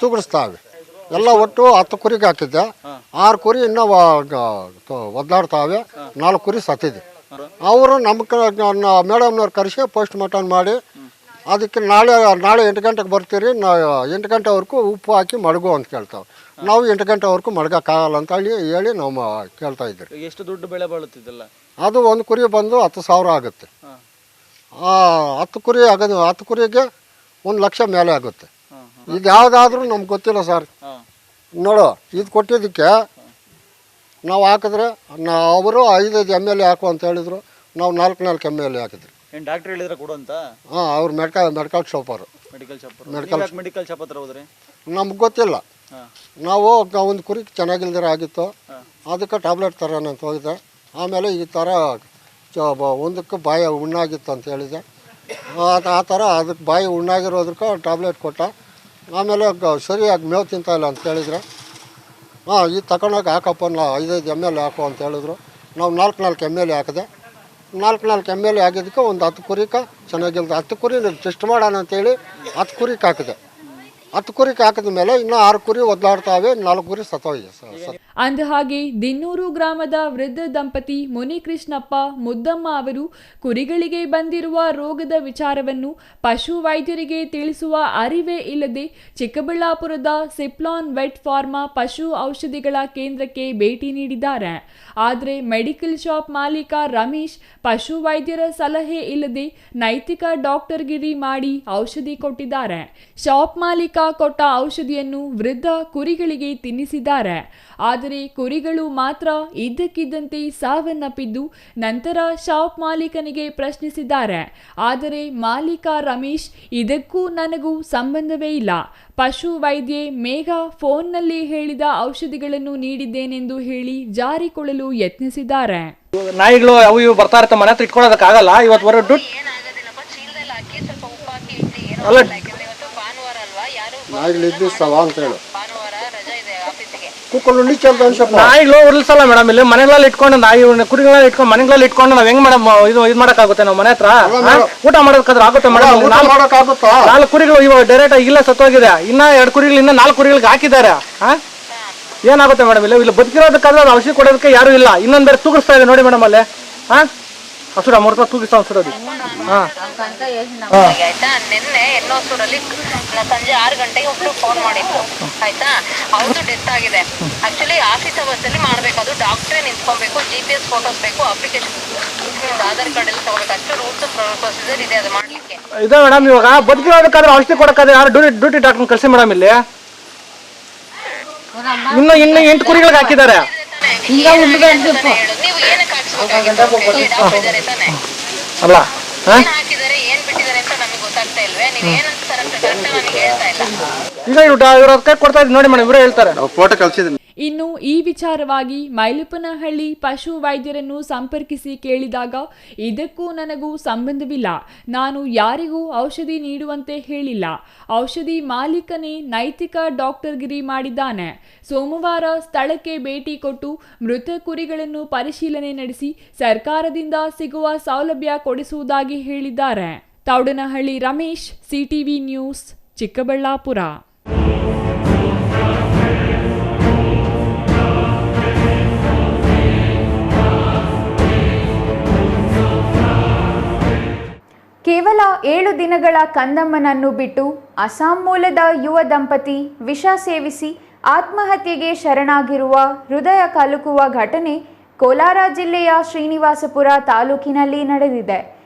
ತೂಗಿಸ್ತಾವೆ. ಎಲ್ಲ ಒಟ್ಟು 10 ಕುರಿಗೆ ಹಾಕಿದ್ದೆ. 6 ಕುರಿ ಇನ್ನೂ ಒದ್ದಾಡ್ತಾವೆ, 4 ಕುರಿ ಸತ್ತಿದೆ. ಅವರು ನಮ್ಮ ಮೇಡಮ್ನವ್ರು ಕರೆಸಿ ಪೋಸ್ಟ್ ಮಾರ್ಟಮ್ ಮಾಡಿ ಅದಕ್ಕೆ ನಾಳೆ 8 ಗಂಟೆಗೆ ಬರ್ತೀರಿ, 8 ಗಂಟೆವರೆಗೂ ಉಪ್ಪು ಹಾಕಿ ಮಡಗು ಅಂತ ಕೇಳ್ತಾವೆ. ನಾವು 8 ಗಂಟೆವರೆಗೂ ಮಡಗೋಕ್ಕಾಗಲ್ಲ ಅಂತ ಹೇಳಿ ನಾವು ಕೇಳ್ತಾ ಇದ್ದೀರಿ. ಎಷ್ಟು ದುಡ್ಡು ಬೆಳೆ ಬಾಳುತ್ತಿದ್ದಲ್ಲ? ಅದು ಒಂದು ಕುರಿ ಬಂದು 10,000 ಆಗುತ್ತೆ. 10 ಕುರಿ ಆಗೋದು 10 ಕುರಿಗೆ 1 ಲಕ್ಷ ಮೇಲೆ ಆಗುತ್ತೆ. ಇದು ಯಾವುದಾದ್ರೂ ನಮ್ಗೆ ಗೊತ್ತಿಲ್ಲ ಸರ್. ನೋಡು, ಇದು ಕೊಟ್ಟಿದ್ದಕ್ಕೆ ನಾವು ಹಾಕಿದ್ರೆ ಅವರು 5 ML ಹಾಕು ಅಂತ ಹೇಳಿದ್ರು, ನಾವು 4 ML ಹಾಕಿದ್ರಿ. ಏನು ಡಾಕ್ಟ್ರ್ ಹೇಳಿದ್ರೆ ಕೊಡು ಅಂತ? ಅವ್ರು ಮೆಡಿಕಲ್ ಶಾಪರು. ಮೆಡಿಕಲ್ ಶಾಪ್ ಹತ್ರ ಹೋದ್ರೆ ನಮ್ಗೆ ಗೊತ್ತಿಲ್ಲ. ನಾವು ಒಂದು ಕುರಿ ಚೆನ್ನಾಗಿಲ್ದಿರ ಆಗಿತ್ತು, ಅದಕ್ಕೆ ಟ್ಯಾಬ್ಲೆಟ್ ತರೋಣ ಅಂತ ಹೋಗಿದ್ದೆ. ಆಮೇಲೆ ಈ ಥರ ಒಂದಕ್ಕೆ ಬಾಯಿ ಹುಣ್ಣಾಗಿತ್ತು ಅಂತ ಹೇಳಿದೆ. ಆ ಥರ ಅದಕ್ಕೆ ಬಾಯಿ ಹುಣ್ಣಾಗಿರೋದಕ್ಕೆ ಟ್ಯಾಬ್ಲೆಟ್ ಕೊಟ್ಟ. ಆಮೇಲೆ ಸರಿಯಾಗಿ ಮೇವು ತಿಂತಾಯಿಲ್ಲ ಅಂತ ಹೇಳಿದ್ರೆ, ಇದು ತಗೊಂಡೋಗಿ ಹಾಕಪ್ಪ, 5 ML ಹಾಕು ಅಂತ ಹೇಳಿದ್ರು. ನಾವು 4 ML ಹಾಕಿದೆ. 4 ML ಆಗಿದ್ದಕ್ಕೆ ಒಂದು 10 ಕುರಿಕ ಚೆನ್ನಾಗಿಲ್ದು. 10 ಕುರಿ ಟೆಸ್ಟ್ ಮಾಡೋಣ ಅಂತೇಳಿ 10 ಕುರಿಕೆ ಹಾಕಿದೆ. 10 ಕುರಿಕೆ ಹಾಕಿದ ಮೇಲೆ ಇನ್ನೂ 6 ಕುರಿ ಒದ್ದಾಡ್ತಾವೆ, 4 ಕುರಿ ಸತ್ತೋಗಿದೆ ಸರ್. ಅಂದಹಾಗೆ ದಿನ್ನೂರು ಗ್ರಾಮದ ವೃದ್ಧ ದಂಪತಿ ಮುನಿಕೃಷ್ಣಪ್ಪ ಮುದ್ದಮ್ಮ ಅವರು ಕುರಿಗಳಿಗೆ ಬಂದಿರುವ ರೋಗದ ವಿಚಾರವನ್ನು ಪಶು ವೈದ್ಯರಿಗೆ ತಿಳಿಸುವ ಅರಿವೇ ಇಲ್ಲದೆ ಚಿಕ್ಕಬಳ್ಳಾಪುರದ ಸಿಪ್ಲಾನ್ ವೆಟ್ ಫಾರ್ಮಾ ಪಶು ಔಷಧಿಗಳ ಕೇಂದ್ರಕ್ಕೆ ಭೇಟಿ ನೀಡಿದ್ದಾರೆ. ಆದರೆ ಮೆಡಿಕಲ್ ಶಾಪ್ ಮಾಲೀಕ ರಮೇಶ್ ಪಶು ವೈದ್ಯರ ಸಲಹೆ ಇಲ್ಲದೆ ನೈತಿಕ ಡಾಕ್ಟರ್ಗಿರಿ ಮಾಡಿ ಔಷಧಿ ಕೊಟ್ಟಿದ್ದಾರೆ. ಶಾಪ್ ಮಾಲೀಕ ಕೊಟ್ಟ ಔಷಧಿಯನ್ನು ವೃದ್ಧ ಕುರಿಗಳಿಗೆ ತಿನ್ನಿಸಿದ್ದಾರೆ. ಆದರೆ ಕುರಿಗಳು ಮಾತ್ರ ಇದ್ದಕ್ಕಿದ್ದಂತೆ ಸಾವನ್ನಪ್ಪಿದ್ದು ನಂತರ ಶಾಪ್ ಮಾಲೀಕನಿಗೆ ಪ್ರಶ್ನಿಸಿದ್ದಾರೆ. ಆದರೆ ಮಾಲೀಕ ರಮೇಶ್ ಇದಕ್ಕೂ ನನಗೂ ಸಂಬಂಧವೇ ಇಲ್ಲ, ಪಶು ವೈದ್ಯೆ ಮೇಘ ಫೋನ್ನಲ್ಲಿ ಹೇಳಿದ ಔಷಧಿಗಳನ್ನು ನೀಡಿದ್ದೇನೆಂದು ಹೇಳಿ ಜಾರಿಕೊಳ್ಳಲು ಯತ್ನಿಸಿದ್ದಾರೆ. ನಾಯಿಗಳು ಅವು ಇವು ಬರ್ತಾ ಇರ್ತಾವೆ, ಮನೆ ಹತ್ರ ಇಟ್ಕೊಳ್ಳೋದಕ್ಕಾಗಲ್ಲ. ಇವತ್ತು ಹೊರ ದುಡ್ಡು ನಾಯಿಗಳು ಉರ್ಲಿಸಲ್ಲ ಮೇಡಮ್. ಇಲ್ಲಿ ಮನೆಗಳಲ್ಲಿ ಇಟ್ಕೊಂಡು ನಾಯಿ ಕುರಿಗಳಲ್ಲಿ ಇಟ್ಕೊಂಡು ಮನೆಗಳಲ್ಲಿ ಇಟ್ಕೊಂಡು ನಾವ್ ಹೆಂಗ್ ಮೇಡಮ್ ಇದು ಮಾಡಕ್ಕಾಗುತ್ತೆ? ನಾವು ಮನೆ ಹತ್ರ ಊಟ ಮಾಡೋದಕ್ಕಾದ್ರೆ ಆಗುತ್ತೆ ಮೇಡಮ್? 4 ಕುರಿಗಳು ಇವಾಗ ಡೈರೆಕ್ಟ್ ಇಲ್ಲ ಸತ್ತೋಗಿದೆ. ಇನ್ನ 2 ಕುರಿಗಳು ಇನ್ನ 4 ಕುರಿಗಳಿಗೆ ಹಾಕಿದ್ದಾರೆ. ಏನಾಗುತ್ತೆ ಮೇಡಮ್? ಇಲ್ಲಿ ಬದುಕಿರೋದಕ್ಕಾದ್ರೆ ಅದು ಔಷಧಿ ಕೊಡೋದಕ್ಕೆ ಯಾರು ಇಲ್ಲ. ಇನ್ನೊಂದ್ ಬೇರೆ ತೂಗಿಸ್ತಾ ಇದೆ ನೋಡಿ ಮೇಡಮ್, ಅಲ್ಲೇ ಹಸುರ ಮೂರ್ತ ತೂಗಿಸ್ತಾ ಹಸುರೋದು. ಆಯ್ತಾ, ನಿನ್ನೆ ಎನ್ನೋಸೂರಲ್ಲಿ ಸಂಜೆ 6 ಗಂಟೆಗೆ ಒಬ್ರು ಫೋನ್ ಮಾಡಿದ್ರು. ಆಯ್ತಾ, ಅವ್ರದ್ದು ಡೆತ್ ಆಗಿದೆ. ಆಕ್ಚುಲಿ ಆಫೀಸ್ ಅವರ್ಸ್ ಅಲ್ಲಿ ಮಾಡ್ಬೇಕು, ಅದು ಡಾಕ್ಟ್ರೇ ನಿಂತ್ಕೊಬೇಕು, GPS ಫೋಟೋಸ್ ಬೇಕು, ಅಪ್ಲಿಕೇಶನ್ ಆಧಾರ್ ಕಾರ್ಡ್ ಎಲ್ಲ ತಗೋಬೇಕು. ಅಷ್ಟು ರೂಲ್ಸ್ ಪ್ರೊಸೀಜರ್ ಇದೆ ಅದು ಮಾಡ್ಲಿಕ್ಕೆ. ಇದೆ ಮೇಡಮ್. ಇವಾಗ ಬದುಕಿರೋದಕ್ಕಾದ್ರೆ ಔಷಧಿ ಕೊಡಕ್ಕಾದ್ರೆ ಯಾರು ಡ್ಯೂಟಿ ಡಾಕ್ಟರ್ ಕಳ್ಸಿ ಮೇಡಮ್. ಇಲ್ಲಿ ಇನ್ನು 8 ಕುರಿಗಳಿಗೆ ಹಾಕಿದ್ದಾರೆ. ನೀವು ಏನಕ್ಕೆ ಹಾಕ್ಸ್ಬೇಕಾಗಿತ್ತು? ತಾನೆ ಅಲ್ಲ ಹಾಕಿದ್ದಾರೆ, ಏನ್ ಬಿಟ್ಟಿದ್ದಾರೆ ಅಂತ ನಮಗೆ ಗೊತ್ತಾಗ್ತಾ ಇಲ್ವೇ? ನೀವ್ ಏನಂತ ಕರೆಕ್ಟ್ ನನಗೆ ಹೇಳ್ತಾ ಇಲ್ಲ. ಈಗ ಇವ್ರ ಕೈ ಕೊಡ್ತಾ ಇದ್ದೀನಿ ನೋಡಿ ಮೇಡಮ್, ಇವರೇ ಹೇಳ್ತಾರೆ. ಫೋಟೋ ಕಳ್ಸಿದ್ದೀನಿ. ಇನ್ನು ಈ ವಿಚಾರವಾಗಿ ಮೈಲುಪನಹಳ್ಳಿ ಪಶು ವೈದ್ಯರನ್ನು ಸಂಪರ್ಕಿಸಿ ಕೇಳಿದಾಗ ಇದಕ್ಕೂ ನನಗೂ ಸಂಬಂಧವಿಲ್ಲ, ನಾನು ಯಾರಿಗೂ ಔಷಧಿ ನೀಡುವಂತೆ ಹೇಳಿಲ್ಲ, ಔಷಧಿ ಮಾಲೀಕನೇ ನೈತಿಕ ಡಾಕ್ಟರ್ಗಿರಿ ಮಾಡಿದ್ದಾನೆ. ಸೋಮವಾರ ಸ್ಥಳಕ್ಕೆ ಭೇಟಿ ಕೊಟ್ಟು ಮೃತ ಕುರಿಗಳನ್ನು ಪರಿಶೀಲನೆ ನಡೆಸಿ ಸರ್ಕಾರದಿಂದ ಸಿಗುವ ಸೌಲಭ್ಯ ಕೊಡಿಸುವುದಾಗಿ ಹೇಳಿದ್ದಾರೆ. Thoudanahalli Ramesh, CTV news, Chikkaballapur. ಕೇವಲ 7 ದಿನಗಳ ಕಂದಮ್ಮನನ್ನು ಬಿಟ್ಟು ಅಸ್ಸಾಂ ಮೂಲದ ಯುವ ದಂಪತಿ ವಿಷ ಸೇವಿಸಿ ಆತ್ಮಹತ್ಯೆಗೆ ಶರಣಾಗಿರುವ ಹೃದಯ ಕಲಕುವ ಘಟನೆ ಕೋಲಾರ ಜಿಲ್ಲೆಯ ಶ್ರೀನಿವಾಸಪುರ ತಾಲೂಕಿನಲ್ಲಿ ನಡೆದಿದೆ.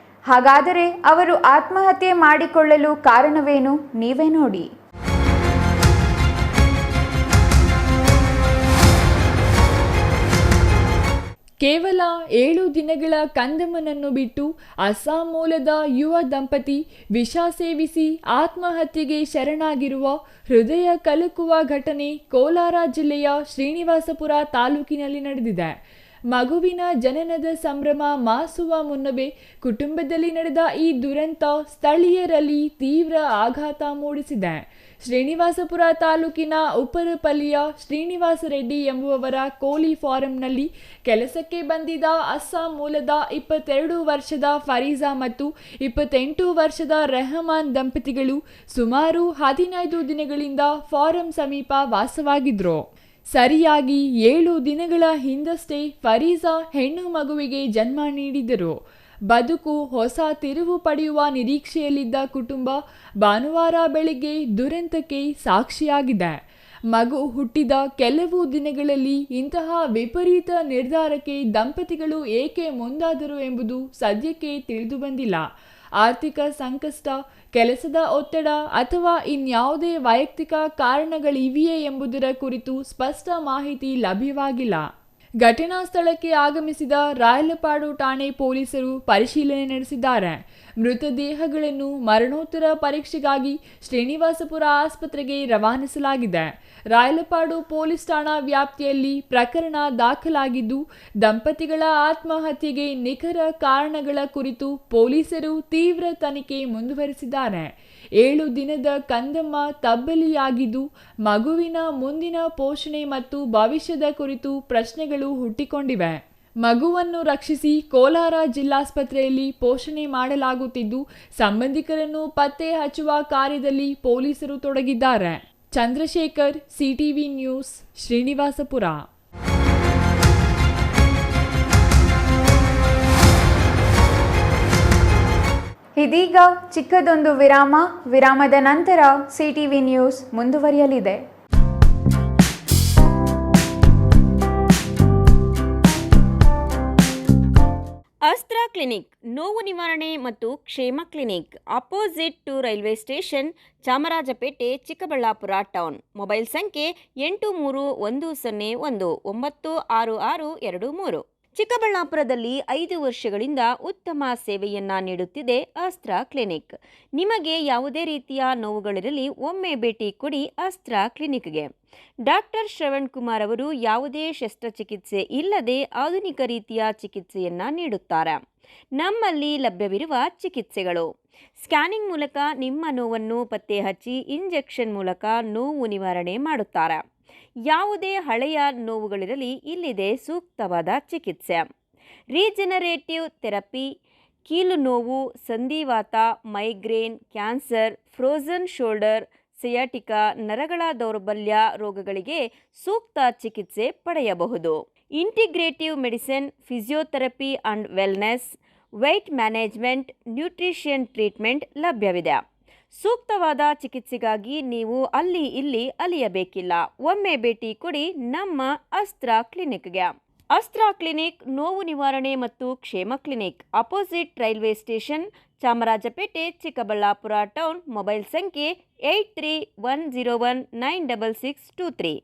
ಹಾಗಾದರೆ ಅವರು ಆತ್ಮಹತ್ಯೆ ಮಾಡಿಕೊಳ್ಳಲು ಕಾರಣವೇನು? ನೀವೇ ನೋಡಿ. ಕೇವಲ 7 ದಿನಗಳ ಕಂದಮ್ಮನನ್ನು ಬಿಟ್ಟು ಅಸ್ಸಾಂ ಮೂಲದ ಯುವ ದಂಪತಿ ವಿಷ ಸೇವಿಸಿ ಆತ್ಮಹತ್ಯೆಗೆ ಶರಣಾಗಿರುವ ಹೃದಯ ಕಲಕುವ ಘಟನೆ ಕೋಲಾರ ಜಿಲ್ಲೆಯ ಶ್ರೀನಿವಾಸಪುರ ತಾಲೂಕಿನಲ್ಲಿ ನಡೆದಿದೆ. ಮಗುವಿನ ಜನನದ ಸಂಭ್ರಮ ಮಾಸುವ ಮುನ್ನವೇ ಕುಟುಂಬದಲ್ಲಿ ನಡೆದ ಈ ದುರಂತ ಸ್ಥಳೀಯರಲ್ಲಿ ತೀವ್ರ ಆಘಾತ ಮೂಡಿಸಿದೆ. ಶ್ರೀನಿವಾಸಪುರ ತಾಲೂಕಿನ ಉಪ್ಪರಪಲ್ಲಿಯ ಶ್ರೀನಿವಾಸ ರೆಡ್ಡಿ ಎಂಬುವವರ ಕೋಳಿ ಫಾರಂನಲ್ಲಿ ಕೆಲಸಕ್ಕೆ ಬಂದಿದ್ದ ಅಸ್ಸಾಂ ಮೂಲದ 22 ವರ್ಷದ ಫರೀಜಾ ಮತ್ತು 28 ವರ್ಷದ ರೆಹಮಾನ್ ದಂಪತಿಗಳು ಸುಮಾರು 15 ದಿನಗಳಿಂದ ಫಾರಂ ಸಮೀಪ ವಾಸವಾಗಿದ್ರು. ಸರಿಯಾಗಿ 7 ದಿನಗಳ ಹಿಂದಷ್ಟೇ ಫರೀಜಾ ಹೆಣ್ಣು ಮಗುವಿಗೆ ಜನ್ಮ ನೀಡಿದರು. ಬದುಕು ಹೊಸ ತಿರುವು ಪಡೆಯುವ ನಿರೀಕ್ಷೆಯಲ್ಲಿದ್ದ ಕುಟುಂಬ ಭಾನುವಾರ ಬೆಳಿಗ್ಗೆ ದುರಂತಕ್ಕೆ ಸಾಕ್ಷಿಯಾಗಿದೆ. ಮಗು ಹುಟ್ಟಿದ ಕೆಲವು ದಿನಗಳಲ್ಲಿ ಇಂತಹ ವಿಪರೀತ ನಿರ್ಧಾರಕ್ಕೆ ದಂಪತಿಗಳು ಏಕೆ ಮುಂದಾದರು ಎಂಬುದು ಸದ್ಯಕ್ಕೆ ತಿಳಿದುಬಂದಿಲ್ಲ. ಆರ್ಥಿಕ ಸಂಕಷ್ಟ, ಕೆಲಸದ ಒತ್ತಡ ಅಥವಾ ಇನ್ಯಾವುದೇ ವೈಯಕ್ತಿಕ ಕಾರಣಗಳಿವೆಯೇ ಎಂಬುದರ ಕುರಿತು ಸ್ಪಷ್ಟ ಮಾಹಿತಿ ಲಭ್ಯವಾಗಿಲ್ಲ. ಘಟನಾ ಸ್ಥಳಕ್ಕೆ ಆಗಮಿಸಿದ ರಾಯಲಪಾಡು ಠಾಣೆ ಪೊಲೀಸರು ಪರಿಶೀಲನೆ ನಡೆಸಿದ್ದಾರೆ. ಮೃತದೇಹಗಳನ್ನು ಮರಣೋತ್ತರ ಪರೀಕ್ಷೆಗಾಗಿ ಶ್ರೀನಿವಾಸಪುರ ಆಸ್ಪತ್ರೆಗೆ ರವಾನಿಸಲಾಗಿದೆ. ರಾಯಲಪಾಡು ಪೊಲೀಸ್ ಠಾಣಾ ವ್ಯಾಪ್ತಿಯಲ್ಲಿ ಪ್ರಕರಣ ದಾಖಲಾಗಿದ್ದು, ದಂಪತಿಗಳ ಆತ್ಮಹತ್ಯೆಗೆ ನಿಖರ ಕಾರಣಗಳ ಕುರಿತು ಪೊಲೀಸರು ತೀವ್ರ ತನಿಖೆ ಮುಂದುವರೆಸಿದ್ದಾರೆ. 7 ದಿನದ ಕಂದಮ್ಮ ತಬ್ಬಲಿಯಾಗಿದ್ದು, ಮಗುವಿನ ಮುಂದಿನ ಪೋಷಣೆ ಮತ್ತು ಭವಿಷ್ಯದ ಕುರಿತು ಪ್ರಶ್ನೆಗಳು ಹುಟ್ಟಿಕೊಂಡಿವೆ. ಮಗುವನ್ನು ರಕ್ಷಿಸಿ ಕೋಲಾರ ಜಿಲ್ಲಾಸ್ಪತ್ರೆಯಲ್ಲಿ ಪೋಷಣೆ ಮಾಡಲಾಗುತ್ತಿದ್ದು, ಸಂಬಂಧಿಕರನ್ನು ಪತ್ತೆ ಹಚ್ಚುವ ಕಾರ್ಯದಲ್ಲಿ ಪೊಲೀಸರು ತೊಡಗಿದ್ದಾರೆ. Chandrashekhar, CTV news, Srinivaspur. ಇದೀಗ ಚಿಕ್ಕದೊಂದು ವಿರಾಮದ ನಂತರ ಸಿಟಿವಿ ನ್ಯೂಸ್ ಮುಂದುವರಿಯಲಿದೆ. ಅಸ್ತ್ರ ಕ್ಲಿನಿಕ್, ನೋವು ನಿವಾರಣೆ ಮತ್ತು ಕ್ಷೇಮ clinic, opposite to railway station, Chamarajpet, Chikkaballapur town. Mobile ಸಂಖ್ಯೆ 8310196623. ಚಿಕ್ಕಬಳ್ಳಾಪುರದಲ್ಲಿ 5 ವರ್ಷಗಳಿಂದ ಉತ್ತಮ ಸೇವೆಯನ್ನ ನೀಡುತ್ತಿದೆ ಅಸ್ತ್ರ ಕ್ಲಿನಿಕ್. ನಿಮಗೆ ಯಾವುದೇ ರೀತಿಯ ನೋವುಗಳಿರಲಿ ಒಮ್ಮೆ ಭೇಟಿ ಕೊಡಿ ಅಸ್ತ್ರ ಕ್ಲಿನಿಕ್ಗೆ. ಡಾಕ್ಟರ್ ಶ್ರವಣ್ ಕುಮಾರ್ ಅವರು ಯಾವುದೇ ಶಸ್ತ್ರಚಿಕಿತ್ಸೆ ಇಲ್ಲದೆ ಆಧುನಿಕ ರೀತಿಯ ಚಿಕಿತ್ಸೆಯನ್ನ ನೀಡುತ್ತಾರೆ. ನಮ್ಮಲ್ಲಿ ಲಭ್ಯವಿರುವ ಚಿಕಿತ್ಸೆಗಳು: ಸ್ಕ್ಯಾನಿಂಗ್ ಮೂಲಕ ನಿಮ್ಮ ನೋವನ್ನು ಪತ್ತೆ ಹಚ್ಚಿ ಇಂಜೆಕ್ಷನ್ ಮೂಲಕ ನೋವು ನಿವಾರಣೆ ಮಾಡುತ್ತಾರೆ. ಯಾವುದೇ ಹಳೆಯ ನೋವುಗಳಿರಲಿ ಇಲ್ಲಿದೆ ಸೂಕ್ತವಾದ ಚಿಕಿತ್ಸೆ. ರೀಜನರೇಟಿವ್ ಥೆರಪಿ, ಕೀಲು ನೋವು, ಸಂಧಿವಾತ, migraine, cancer, frozen shoulder, sciatica, ನರಗಳ ದೌರ್ಬಲ್ಯ ರೋಗಗಳಿಗೆ ಸೂಕ್ತ ಚಿಕಿತ್ಸೆ ಪಡೆಯಬಹುದು. Integrative medicine, physiotherapy and wellness, weight management, nutrition treatment ಲಭ್ಯವಿದೆ. ಸೂಕ್ತವಾದ ಚಿಕಿತ್ಸೆಗಾಗಿ ನೀವು ಅಲ್ಲಿ ಇಲ್ಲಿ ಅಲಿಯಬೇಕಿಲ್ಲ. ಒಮ್ಮೆ ಭೇಟಿ ಕೊಡಿ ನಮ್ಮ ಅಸ್ತ್ರ ಕ್ಲಿನಿಕ್ಗೆ. ಅಸ್ತ್ರ ಕ್ಲಿನಿಕ್ ನೋವು ನಿವಾರಣೆ ಮತ್ತು ಕ್ಷೇಮ clinic, opposite railway station, Chamarajpet, Chikkaballapur town. Mobile ಸಂಖ್ಯೆ 8310196623.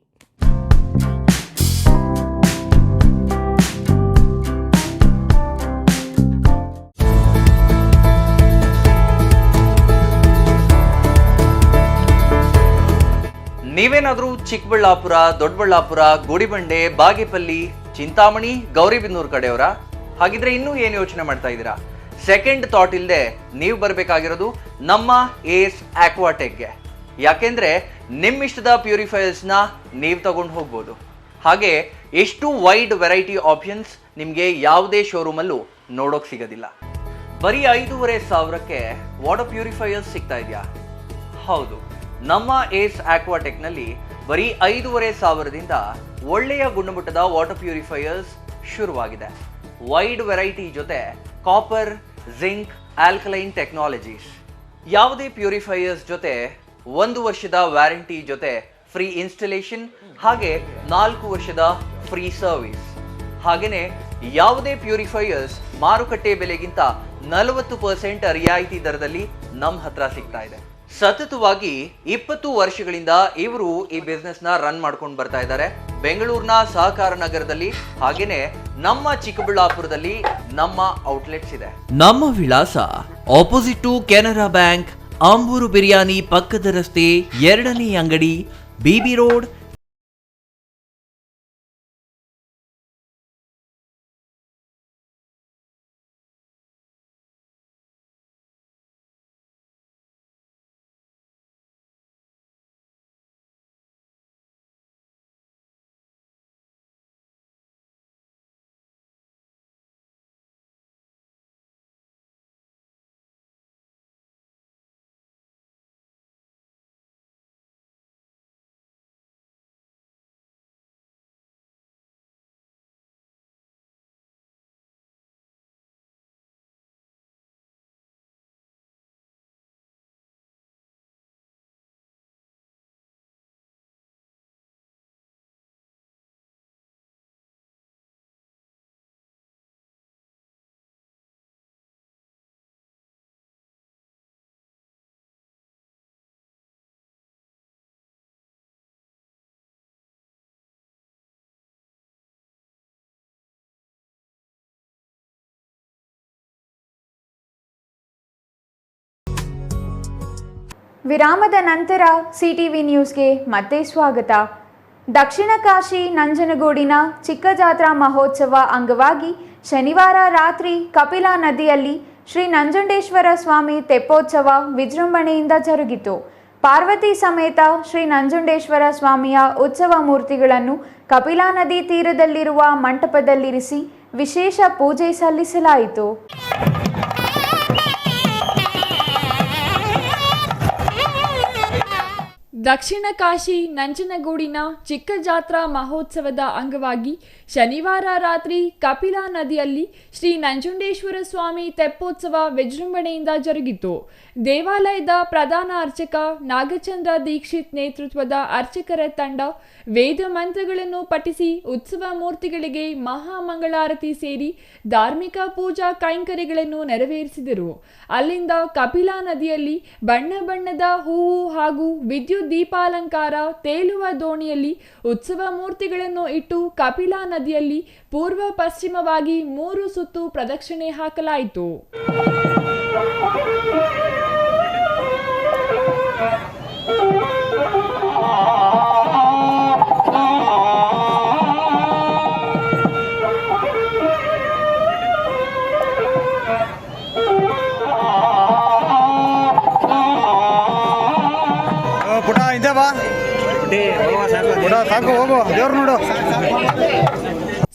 ನೀವೇನಾದರೂ ಚಿಕ್ಕಬಳ್ಳಾಪುರ, ದೊಡ್ಡಬಳ್ಳಾಪುರ, ಗುಡಿಬಂಡೆ, ಬಾಗೇಪಲ್ಲಿ, ಚಿಂತಾಮಣಿ, ಗೌರಿಬಿದನೂರು ಕಡೆಯವರ? ಹಾಗಿದ್ರೆ ಇನ್ನೂ ಏನು ಯೋಚನೆ ಮಾಡ್ತಾ ಇದ್ದೀರಾ? ಸೆಕೆಂಡ್ ಥಾಟ್ ಇಲ್ಲದೆ ನೀವು ಬರಬೇಕಾಗಿರೋದು ನಮ್ಮ ಏಸ್ ಆಕ್ವಾಟೆಕ್ಗೆ. ಯಾಕೆಂದ್ರೆ ನಿಮ್ಮಿಷ್ಟದ ಪ್ಯೂರಿಫೈಯರ್ಸ್ನ ನೀವು ತಗೊಂಡು ಹೋಗ್ಬೋದು. ಹಾಗೆ ಎಷ್ಟು ವೈಡ್ ವೆರೈಟಿ ಆಪ್ಷನ್ಸ್ ನಿಮಗೆ ಯಾವುದೇ ಶೋರೂಮಲ್ಲೂ ನೋಡೋಕೆ ಸಿಗೋದಿಲ್ಲ. ಬರೀ 5,500ಕ್ಕೆ ವಾಟರ್ ಪ್ಯೂರಿಫೈಯರ್ಸ್ ಸಿಗ್ತಾ ಇದೆಯಾ? ಹೌದು, ನಮ್ಮ ಏಸ್ ಆಕ್ವಾಟೆಕ್ನಲ್ಲಿ ಬರೀ 5,500ದಿಂದ ಒಳ್ಳೆಯ ಗುಣಮಟ್ಟದ ವಾಟರ್ ಪ್ಯೂರಿಫೈಯರ್ಸ್ ಶುರುವಾಗಿದೆ. ವೈಡ್ ವೆರೈಟಿ ಜೊತೆ ಕಾಪರ್, ಜಿಂಕ್, ಆಲ್ಕಲೈನ್ ಟೆಕ್ನಾಲಜೀಸ್. ಯಾವುದೇ ಪ್ಯೂರಿಫೈಯರ್ಸ್ ಜೊತೆ 1 ವರ್ಷದ ವ್ಯಾರಂಟಿ ಜೊತೆ ಫ್ರೀ ಇನ್ಸ್ಟಾಲೇಷನ್, ಹಾಗೆ 4 ವರ್ಷದ ಫ್ರೀ ಸರ್ವಿಸ್. ಹಾಗೆಯೇ ಯಾವುದೇ ಪ್ಯೂರಿಫೈಯರ್ಸ್ ಮಾರುಕಟ್ಟೆ ಬೆಲೆಗಿಂತ 40% ರಿಯಾಯಿತಿ ದರದಲ್ಲಿ ನಮ್ಮ ಹತ್ರ ಸಿಗ್ತಾ ಇದೆ. ಸತತವಾಗಿ 20 ವರ್ಷಗಳಿಂದ ಇವರು ಈ ಬಿಸ್ನೆಸ್ ನ ರನ್ ಮಾಡ್ಕೊಂಡು ಬರ್ತಾ ಇದ್ದಾರೆ. ಬೆಂಗಳೂರಿನ ಸಹಕಾರ ನಗರದಲ್ಲಿ, ಹಾಗೇನೆ ನಮ್ಮ ಚಿಕ್ಕಬಳ್ಳಾಪುರದಲ್ಲಿ ನಮ್ಮ ಔಟ್ಲೆಟ್ಸ್ ಇದೆ. ನಮ್ಮ ವಿಳಾಸ opposite to Canara Bank, Ambur biryani ಪಕ್ಕದ ರಸ್ತೆ, 2ನೇ ಅಂಗಡಿ, ಬಿಬಿ ರೋಡ್, ವಿರಾಮದ ನಂತರ ಸಿಟಿವಿ ನ್ಯೂಸ್ಗೆ ಮತ್ತೆ ಸ್ವಾಗತ. ದಕ್ಷಿಣ ಕಾಶಿ ನಂಜನಗೂಡಿನ ಚಿಕ್ಕ ಜಾತ್ರಾ ಮಹೋತ್ಸವ ಅಂಗವಾಗಿ ಶನಿವಾರ ರಾತ್ರಿ ಕಪಿಲಾ ನದಿಯಲ್ಲಿ ಶ್ರೀ ನಂಜುಂಡೇಶ್ವರ ಸ್ವಾಮಿ ತೆಪ್ಪೋತ್ಸವ ವಿಜೃಂಭಣೆಯಿಂದ ಜರುಗಿತು. ಪಾರ್ವತಿ ಸಮೇತ ಶ್ರೀ ನಂಜುಂಡೇಶ್ವರ ಸ್ವಾಮಿಯ ಉತ್ಸವ ಮೂರ್ತಿಗಳನ್ನು ಕಪಿಲಾ ನದಿ ತೀರದಲ್ಲಿರುವ ಮಂಟಪದಲ್ಲಿರಿಸಿ ವಿಶೇಷ ಪೂಜೆ ಸಲ್ಲಿಸಲಾಯಿತು. ದಕ್ಷಿಣ ಕಾಶಿ ನಂಜನಗೂಡಿನ ಚಿಕ್ಕ ಜಾತ್ರಾ ಮಹೋತ್ಸವದ ಅಂಗವಾಗಿ ಶನಿವಾರ ರಾತ್ರಿ ಕಪಿಲಾ ನದಿಯಲ್ಲಿ ಶ್ರೀ ನಂಜುಂಡೇಶ್ವರ ಸ್ವಾಮಿ ತೆಪ್ಪೋತ್ಸವ ವಿಜೃಂಭಣೆಯಿಂದ ಜರುಗಿತು. ದೇವಾಲಯದ ಪ್ರಧಾನ ಅರ್ಚಕ ನಾಗಚಂದ್ರ ದೀಕ್ಷಿತ್ ನೇತೃತ್ವದ ಅರ್ಚಕರ ತಂಡ ವೇದ ಮಂತ್ರಗಳನ್ನು ಪಠಿಸಿ ಉತ್ಸವ ಮೂರ್ತಿಗಳಿಗೆ ಮಹಾಮಂಗಳಾರತಿ ಸೇರಿ ಧಾರ್ಮಿಕ ಪೂಜಾ ಕೈಂಕರ್ಯಗಳನ್ನು ನೆರವೇರಿಸಿದರು. ಅಲ್ಲಿಂದ ಕಪಿಲಾ ನದಿಯಲ್ಲಿ ಬಣ್ಣ ಬಣ್ಣದ ಹೂವು ಹಾಗೂ ವಿದ್ಯುತ್ ದೀಪಾಲಂಕಾರ ತೇಲುವ ದೋಣಿಯಲ್ಲಿ ಉತ್ಸವ ಮೂರ್ತಿಗಳನ್ನು ಇಟ್ಟು ಕಪಿಲಾ ನದಿಯಲ್ಲಿ ಪೂರ್ವ ಪಶ್ಚಿಮವಾಗಿ 3 ಸುತ್ತು ಪ್ರದಕ್ಷಿಣೆ ಹಾಕಲಾಯಿತು.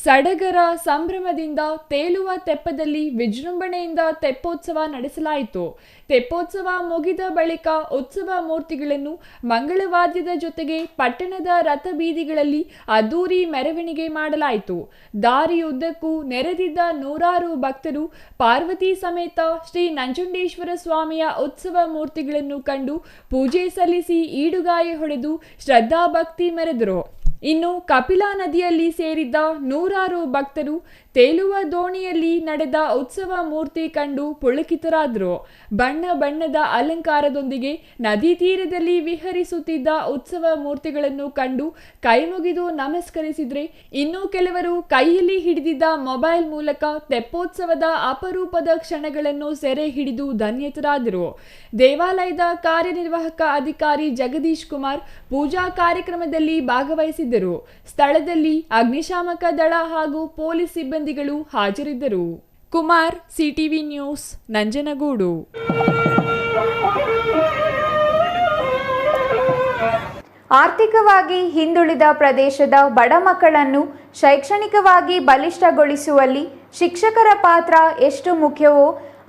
ಸಡಗರ ಸಂಭ್ರಮದಿಂದ ತೇಲುವ ತೆಪ್ಪದಲ್ಲಿ ವಿಜೃಂಭಣೆಯಿಂದ ತೆಪ್ಪೋತ್ಸವ ನಡೆಸಲಾಯಿತು. ತೆಪ್ಪೋತ್ಸವ ಮುಗಿದ ಬಳಿಕ ಉತ್ಸವ ಮೂರ್ತಿಗಳನ್ನು ಮಂಗಳವಾದ್ಯದ ಜೊತೆಗೆ ಪಟ್ಟಣದ ರಥಬೀದಿಗಳಲ್ಲಿ ಅದ್ದೂರಿ ಮೆರವಣಿಗೆ ಮಾಡಲಾಯಿತು. ದಾರಿಯುದ್ದಕ್ಕೂ ನೆರೆದಿದ್ದ ನೂರಾರು ಭಕ್ತರು ಪಾರ್ವತಿ ಸಮೇತ ಶ್ರೀ ನಂಜುಂಡೇಶ್ವರ ಸ್ವಾಮಿಯ ಉತ್ಸವ ಮೂರ್ತಿಗಳನ್ನು ಕಂಡು ಪೂಜೆ ಸಲ್ಲಿಸಿ ಈಡುಗಾಯಿ ಹೊಡೆದು ಶ್ರದ್ಧಾ ಭಕ್ತಿ ಮೆರೆದರು. ಇನ್ನು ಕಪಿಲಾ ನದಿಯಲ್ಲಿ ಸೇರಿದ್ದ ನೂರಾರು ಭಕ್ತರು ತೇಲುವ ದೋಣಿಯಲ್ಲಿ ನಡೆದ ಉತ್ಸವ ಮೂರ್ತಿ ಕಂಡು ಪುಳಕಿತರಾದರು. ಬಣ್ಣ ಬಣ್ಣದ ಅಲಂಕಾರದೊಂದಿಗೆ ನದಿ ತೀರದಲ್ಲಿ ವಿಹರಿಸುತ್ತಿದ್ದ ಉತ್ಸವ ಮೂರ್ತಿಗಳನ್ನು ಕಂಡು ಕೈಮುಗಿದು ನಮಸ್ಕರಿಸಿದ್ರೆ, ಇನ್ನು ಕೆಲವರು ಕೈಯಲ್ಲಿ ಹಿಡಿದಿದ್ದ ಮೊಬೈಲ್ ಮೂಲಕ ತೆಪ್ಪೋತ್ಸವದ ಅಪರೂಪದ ಕ್ಷಣಗಳನ್ನು ಸೆರೆ ಹಿಡಿದು ಧನ್ಯತರಾದರು. ದೇವಾಲಯದ ಕಾರ್ಯನಿರ್ವಾಹಕ ಅಧಿಕಾರಿ ಜಗದೀಶ್ ಕುಮಾರ್ ಪೂಜಾ ಕಾರ್ಯಕ್ರಮದಲ್ಲಿ ಭಾಗವಹಿಸಿದ್ದರು. ಸ್ಥಳದಲ್ಲಿ ಅಗ್ನಿಶಾಮಕ ದಳ ಹಾಗೂ ಪೊಲೀಸ್ ಸಿಬ್ಬಂದಿಗಳು ಹಾಜರಿದ್ದರು. Kumar, CTV news, Nanjangud. ಆರ್ಥಿಕವಾಗಿ ಹಿಂದುಳಿದ ಪ್ರದೇಶದ ಬಡ ಮಕ್ಕಳನ್ನು ಶೈಕ್ಷಣಿಕವಾಗಿ ಬಲಿಷ್ಠಗೊಳಿಸುವಲ್ಲಿ ಶಿಕ್ಷಕರ ಪಾತ್ರ ಎಷ್ಟು ಮುಖ್ಯವೋ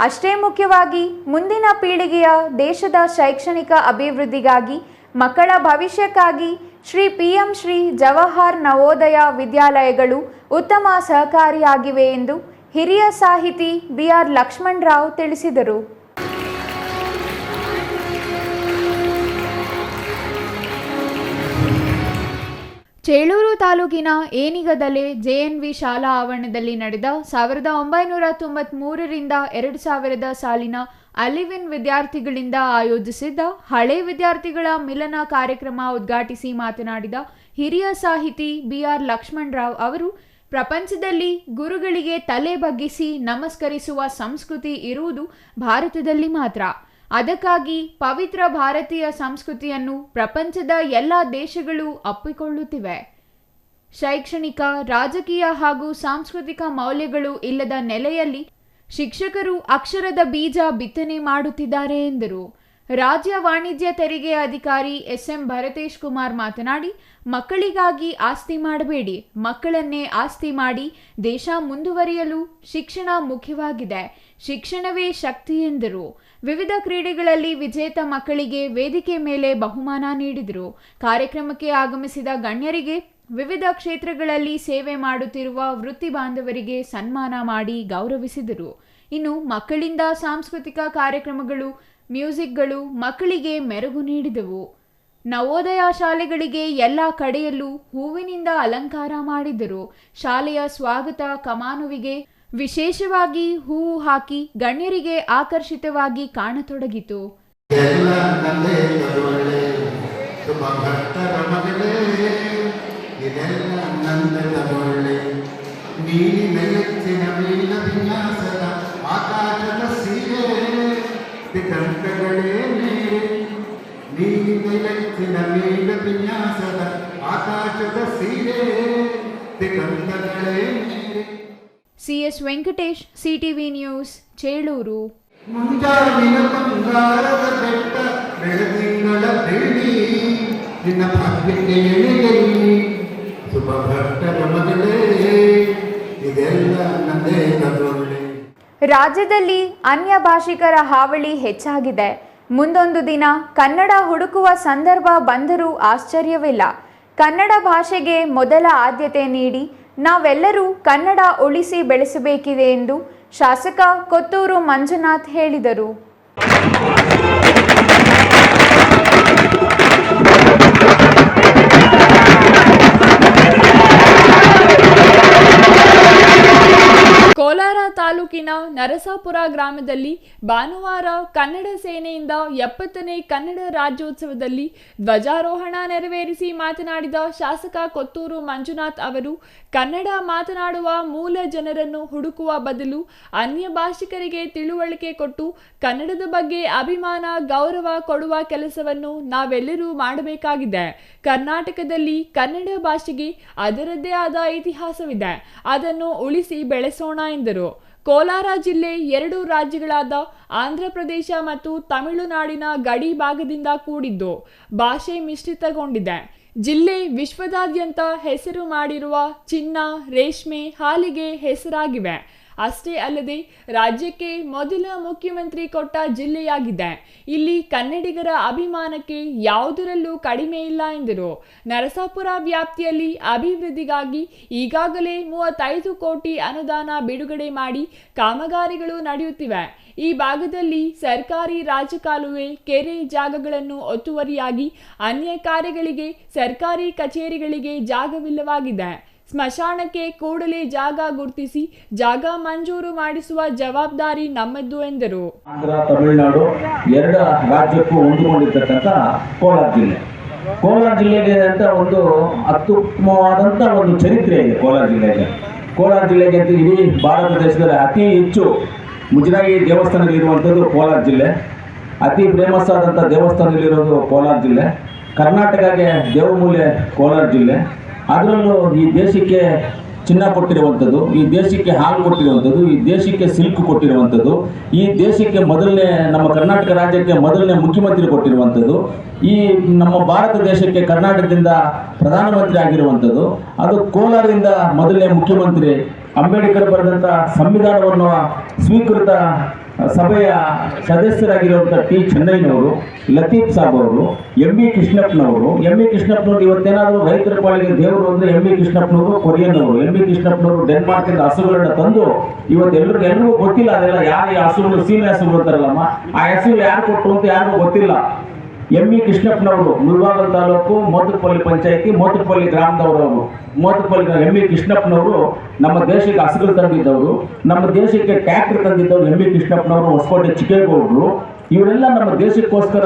ಅಷ್ಟೇ ಮುಖ್ಯವಾಗಿ ಮುಂದಿನ ಪೀಳಿಗೆಯ ದೇಶದ ಶೈಕ್ಷಣಿಕ ಅಭಿವೃದ್ಧಿಗಾಗಿ ಮಕ್ಕಳ ಭವಿಷ್ಯಕ್ಕಾಗಿ ಶ್ರೀ PM ಶ್ರೀ ಜವಾಹರ್ ನವೋದಯ ವಿದ್ಯಾಲಯಗಳು ಉತ್ತಮ ಸಹಕಾರಿಯಾಗಿವೆ ಎಂದು ಹಿರಿಯ ಸಾಹಿತಿ BR ಲಕ್ಷ್ಮಣ್ ರಾವ್ ತಿಳಿಸಿದರು. ಚೇಳೂರು ತಾಲೂಕಿನ ಏನಿಗದಲೆ JNV ಶಾಲಾ ಆವರಣದಲ್ಲಿ ನಡೆದ 1993 ರಿಂದ 2000 ಸಾಲಿನ ಅಲಿವಿನ್ ವಿದ್ಯಾರ್ಥಿಗಳಿಂದ ಆಯೋಜಿಸಿದ್ದ ಹಳೆ ವಿದ್ಯಾರ್ಥಿಗಳ ಮಿಲನ ಕಾರ್ಯಕ್ರಮ ಉದ್ಘಾಟಿಸಿ ಮಾತನಾಡಿದ ಹಿರಿಯ ಸಾಹಿತಿ BR ಲಕ್ಷ್ಮಣ್ ರಾವ್ ಅವರು, ಪ್ರಪಂಚದಲ್ಲಿ ಗುರುಗಳಿಗೆ ತಲೆ ಬಗ್ಗಿಸಿ ನಮಸ್ಕರಿಸುವ ಸಂಸ್ಕೃತಿ ಇರುವುದು ಭಾರತದಲ್ಲಿ ಮಾತ್ರ. ಅದಕ್ಕಾಗಿ ಪವಿತ್ರ ಭಾರತೀಯ ಸಂಸ್ಕೃತಿಯನ್ನು ಪ್ರಪಂಚದ ಎಲ್ಲ ದೇಶಗಳು ಅಪ್ಪಿಕೊಳ್ಳುತ್ತಿವೆ. ಶೈಕ್ಷಣಿಕ, ರಾಜಕೀಯ ಹಾಗೂ ಸಾಂಸ್ಕೃತಿಕ ಮೌಲ್ಯಗಳು ಇಲ್ಲದ ನೆಲೆಯಲ್ಲಿ ಶಿಕ್ಷಕರು ಅಕ್ಷರದ ಬೀಜ ಬಿತ್ತನೆ ಮಾಡುತ್ತಿದ್ದಾರೆ ಎಂದರು. ರಾಜ್ಯ ವಾಣಿಜ್ಯ ತೆರಿಗೆ ಅಧಿಕಾರಿ SM ಭರತೇಶ್ ಕುಮಾರ್ ಮಾತನಾಡಿ, ಮಕ್ಕಳಿಗಾಗಿ ಆಸ್ತಿ ಮಾಡಬೇಡಿ, ಮಕ್ಕಳನ್ನೇ ಆಸ್ತಿ ಮಾಡಿ ದೇಶ ಮುಂದುವರಿಯಲು ಶಿಕ್ಷಣ ಮುಖ್ಯವಾಗಿದೆ. ಶಿಕ್ಷಣವೇ ಶಕ್ತಿ ಎಂದರು. ವಿವಿಧ ಕ್ರೀಡೆಗಳಲ್ಲಿ ವಿಜೇತ ಮಕ್ಕಳಿಗೆ ವೇದಿಕೆ ಮೇಲೆ ಬಹುಮಾನ ನೀಡಿದರು. ಕಾರ್ಯಕ್ರಮಕ್ಕೆ ಆಗಮಿಸಿದ ಗಣ್ಯರಿಗೆ ವಿವಿಧ ಕ್ಷೇತ್ರಗಳಲ್ಲಿ ಸೇವೆ ಮಾಡುತ್ತಿರುವ ವೃತ್ತಿ ಬಾಂಧವರಿಗೆ ಸನ್ಮಾನ ಮಾಡಿ ಗೌರವಿಸಿದರು. ಇನ್ನು ಮಕ್ಕಳಿಂದ ಸಾಂಸ್ಕೃತಿಕ ಕಾರ್ಯಕ್ರಮಗಳು, ಮ್ಯೂಸಿಕ್ಗಳು ಮಕ್ಕಳಿಗೆ ಮೆರುಗು ನೀಡಿದವು. ನವೋದಯ ಶಾಲೆಗಳಿಗೆ ಎಲ್ಲ ಕಡೆಯಲ್ಲೂ ಹೂವಿನಿಂದ ಅಲಂಕಾರ ಮಾಡಿದರು. ಶಾಲೆಯ ಸ್ವಾಗತ ಕಮಾನುವಿಗೆ ವಿಶೇಷವಾಗಿ ಹೂವು ಹಾಕಿ ಗಣ್ಯರಿಗೆ ಆಕರ್ಷಿತವಾಗಿ ಕಾಣತೊಡಗಿತು. ಮಿಲೈಸಿನ ಮೇಘ ವಿನ್ಯಾಸದ ಆಕಾಶದ ಸೀರೆ ದಿಗಂತಗಳೇ ನೀರೆ. CS Venkatesh, CTV news, Chelur. ಮುಂಜಾವಿನ ಬಂಗಾರದ ಬೆಟ್ಟ ಬೆಳದಿಂಗಳ ಬೆಳ್ಳಿ ನಿನ್ನ ಭಾಗ್ಯಕ್ಕೆ ಎಳೆಯಲ್ಲಿ ಶುಭ ಭಕ್ತರ ಮಗಳೇ ಇದೆಲ್ಲ ನಂದೇ ಕರುಣೆ. ರಾಜ್ಯದಲ್ಲಿ ಅನ್ಯ ಭಾಷಿಕರ ಹಾವಳಿ ಹೆಚ್ಚಾಗಿದೆ. ಮುಂದೊಂದು ದಿನ ಕನ್ನಡ ಹುಡುಕುವ ಸಂದರ್ಭ ಬಂದರೂ ಆಶ್ಚರ್ಯವಿಲ್ಲ. ಕನ್ನಡ ಭಾಷೆಗೆ ಮೊದಲ ಆದ್ಯತೆ ನೀಡಿ ನಾವೆಲ್ಲರೂ ಕನ್ನಡ ಉಳಿಸಿ ಬೆಳೆಸಬೇಕಿದೆ ಎಂದು ಶಾಸಕ ಕೊತ್ತೂರು ಮಂಜುನಾಥ್ ಹೇಳಿದರು. ಕೋಲಾರ ತಾಲೂಕಿನ ನರಸಾಪುರ ಗ್ರಾಮದಲ್ಲಿ ಭಾನುವಾರ ಕನ್ನಡ ಸೇನೆಯಿಂದ 70ನೇ ಕನ್ನಡ ರಾಜ್ಯೋತ್ಸವದಲ್ಲಿ ಧ್ವಜಾರೋಹಣ ನೆರವೇರಿಸಿ ಮಾತನಾಡಿದ ಶಾಸಕ ಕೊತ್ತೂರು ಮಂಜುನಾಥ್ ಅವರು, ಕನ್ನಡ ಮಾತನಾಡುವ ಮೂಲ ಜನರನ್ನು ಹುಡುಕುವ ಬದಲು ಅನ್ಯ ಭಾಷಿಕರಿಗೆ ತಿಳುವಳಿಕೆ ಕೊಟ್ಟು ಕನ್ನಡದ ಬಗ್ಗೆ ಅಭಿಮಾನ, ಗೌರವ ಕೊಡುವ ಕೆಲಸವನ್ನು ನಾವೆಲ್ಲರೂ ಮಾಡಬೇಕಾಗಿದೆ. ಕರ್ನಾಟಕದಲ್ಲಿ ಕನ್ನಡ ಭಾಷೆಗೆ ಅದರದ್ದೇ ಆದ ಇತಿಹಾಸವಿದೆ. ಅದನ್ನು ಉಳಿಸಿ ಬೆಳೆಸೋಣ ಎಂದರು. ಕೋಲಾರ ಜಿಲ್ಲೆ 2 ರಾಜ್ಯಗಳಾದ ಆಂಧ್ರ ಪ್ರದೇಶ ಮತ್ತು ತಮಿಳುನಾಡಿನ ಗಡಿ ಭಾಗದಿಂದ ಕೂಡಿದ್ದು ಭಾಷೆ ಮಿಶ್ರಿತಗೊಂಡಿದೆ. ಜಿಲ್ಲೆ ವಿಶ್ವದಾದ್ಯಂತ ಹೆಸರು ಮಾಡಿರುವ ಚಿನ್ನ, ರೇಷ್ಮೆ, ಹಾಲಿಗೆ ಹೆಸರಾಗಿವೆ. ಅಷ್ಟೇ ಅಲ್ಲದೆ ರಾಜ್ಯಕ್ಕೆ ಮೊದಲ ಮುಖ್ಯಮಂತ್ರಿ ಕೊಟ್ಟ ಜಿಲ್ಲೆಯಾಗಿದೆ. ಇಲ್ಲಿ ಕನ್ನಡಿಗರ ಅಭಿಮಾನಕ್ಕೆ ಯಾವುದರಲ್ಲೂ ಕಡಿಮೆ ಇಲ್ಲ ಎಂದರು. ನರಸಾಪುರ ವ್ಯಾಪ್ತಿಯಲ್ಲಿ ಅಭಿವೃದ್ಧಿಗಾಗಿ ಈಗಾಗಲೇ 35 ಕೋಟಿ ಅನುದಾನ ಬಿಡುಗಡೆ ಮಾಡಿ ಕಾಮಗಾರಿಗಳು ನಡೆಯುತ್ತಿವೆ. ಈ ಭಾಗದಲ್ಲಿ ಸರ್ಕಾರಿ ರಾಜಕಾಲುವೆ, ಕೆರೆ ಜಾಗಗಳನ್ನು ಒತ್ತುವರಿಯಾಗಿ ಅನ್ಯ ಕಾರ್ಯಗಳಿಗೆ ಸರ್ಕಾರಿ ಕಚೇರಿಗಳಿಗೆ ಜಾಗವಿಲ್ಲವಾಗಿದೆ. ಸ್ಮಶಾನಕ್ಕೆ ಕೂಡಲೇ ಜಾಗ ಗುರುತಿಸಿ ಜಾಗ ಮಂಜೂರು ಮಾಡಿಸುವ ಜವಾಬ್ದಾರಿ ನಮ್ಮದು ಎಂದರು. ಆಂಧ್ರ, ತಮಿಳುನಾಡು 2 ರಾಜ್ಯಕ್ಕೂ ಹೊಂದಿಕೊಂಡಿರ್ತಕ್ಕಂಥ ಕೋಲಾರ ಜಿಲ್ಲೆ. ಕೋಲಾರ ಜಿಲ್ಲೆಗೆ ಅಂತ ಒಂದು ಅತ್ಯುತ್ತಮವಾದಂಥ ಒಂದು ಚರಿತ್ರೆ ಇದೆ. ಕೋಲಾರ ಜಿಲ್ಲೆಗೆ ಅಂತ ಇಡೀ ಭಾರತ ದೇಶದಲ್ಲಿ ಅತಿ ಹೆಚ್ಚು ಮುಜರಾಯಿ ದೇವಸ್ಥಾನಗಳಿರುವಂಥದ್ದು ಕೋಲಾರ ಜಿಲ್ಲೆ. ಅತಿ ಫೇಮಸ್ ಆದಂಥ ದೇವಸ್ಥಾನಗಳಿರೋದು ಕೋಲಾರ ಜಿಲ್ಲೆ. ಕರ್ನಾಟಕಕ್ಕೆ ದೇವಮೂಲೆ ಕೋಲಾರ ಜಿಲ್ಲೆ. ಅದರಲ್ಲೂ ಈ ದೇಶಕ್ಕೆ ಚಿನ್ನ ಕೊಟ್ಟಿರುವಂಥದ್ದು, ಈ ದೇಶಕ್ಕೆ ಹಾಲು ಕೊಟ್ಟಿರುವಂಥದ್ದು, ಈ ದೇಶಕ್ಕೆ ಸಿಲ್ಕ್ ಕೊಟ್ಟಿರುವಂಥದ್ದು, ಈ ದೇಶಕ್ಕೆ ಮೊದಲನೇ ನಮ್ಮ ಕರ್ನಾಟಕ ರಾಜ್ಯಕ್ಕೆ ಮೊದಲನೇ ಮುಖ್ಯಮಂತ್ರಿ ಕೊಟ್ಟಿರುವಂಥದ್ದು, ಈ ನಮ್ಮ ಭಾರತ ದೇಶಕ್ಕೆ ಕರ್ನಾಟಕದಿಂದ ಪ್ರಧಾನಮಂತ್ರಿ ಆಗಿರುವಂಥದ್ದು, ಅದು ಕೋಲಾರದಿಂದ ಮೊದಲನೇ ಮುಖ್ಯಮಂತ್ರಿ ಅಂಬೇಡ್ಕರ್ ಬರೆದಂಥ ಸಂವಿಧಾನವನ್ನು ಸ್ವೀಕೃತ ಸಭೆಯ ಸದಸ್ಯರಾಗಿರುವಂಥ ಟಿ ಚೆನ್ನೈನವರು, ಲತೀಫ್ ಸಾಬ್ ಅವರು, ಎಂ ಬಿ ಕೃಷ್ಣಪ್ಪನವರು. ಇವತ್ತೇನಾದರೂ ರೈತರ ಪಾಲಿಗೆ ದೇವರು ಅಂದರೆ ಎಂ ಬಿ ಕೃಷ್ಣಪ್ಪನವರು ಕೊರಿಯನ್ ಅವರು. ಎಂ ಬಿ ಕೃಷ್ಣಪ್ಪನವರು ಡೆನ್ಮಾರ್ಕಿಂದ ಹಸುಗಳನ್ನ ತಂದು ಇವತ್ತು ಎಲ್ರಿಗೂ ಗೊತ್ತಿಲ್ಲ. ಅದೆಲ್ಲ ಯಾರು ಹಸುಗಳು, ಸೀಮೆ ಹಸುಗಳು ಅಂತಾರಲ್ಲಮ್ಮ, ಆ ಹೆಸರು ಯಾರು ಕೊಟ್ಟರು ಅಂತ ಯಾರಿಗೂ ಗೊತ್ತಿಲ್ಲ. ಎಂ ಬಿ ಕೃಷ್ಣಪ್ಪನವರು ಮುಳಬಾಗಿಲು ತಾಲೂಕು ಮೋತುಪಲ್ಲಿ ಪಂಚಾಯತಿ ಮೋತುಪಲ್ಲಿ ಗ್ರಾಮದವರು. ಎಂ ಬಿ ಕೃಷ್ಣಪ್ಪನವರು ನಮ್ಮ ದೇಶಕ್ಕೆ ಹಸುಗಳು ತಂದಿದ್ದವರು, ನಮ್ಮ ದೇಶಕ್ಕೆ ಟ್ರ್ಯಾಕ್ಟರ್ ತಂದಿದ್ದವರು ಎಂ ಬಿ ಕೃಷ್ಣಪ್ಪನವರು, ಹೊಸಕೋಟೆ ಚಿಕ್ಕೇಗೌಡರು. ಇವರೆಲ್ಲ ನಮ್ಮ ದೇಶಕ್ಕೋಸ್ಕರ,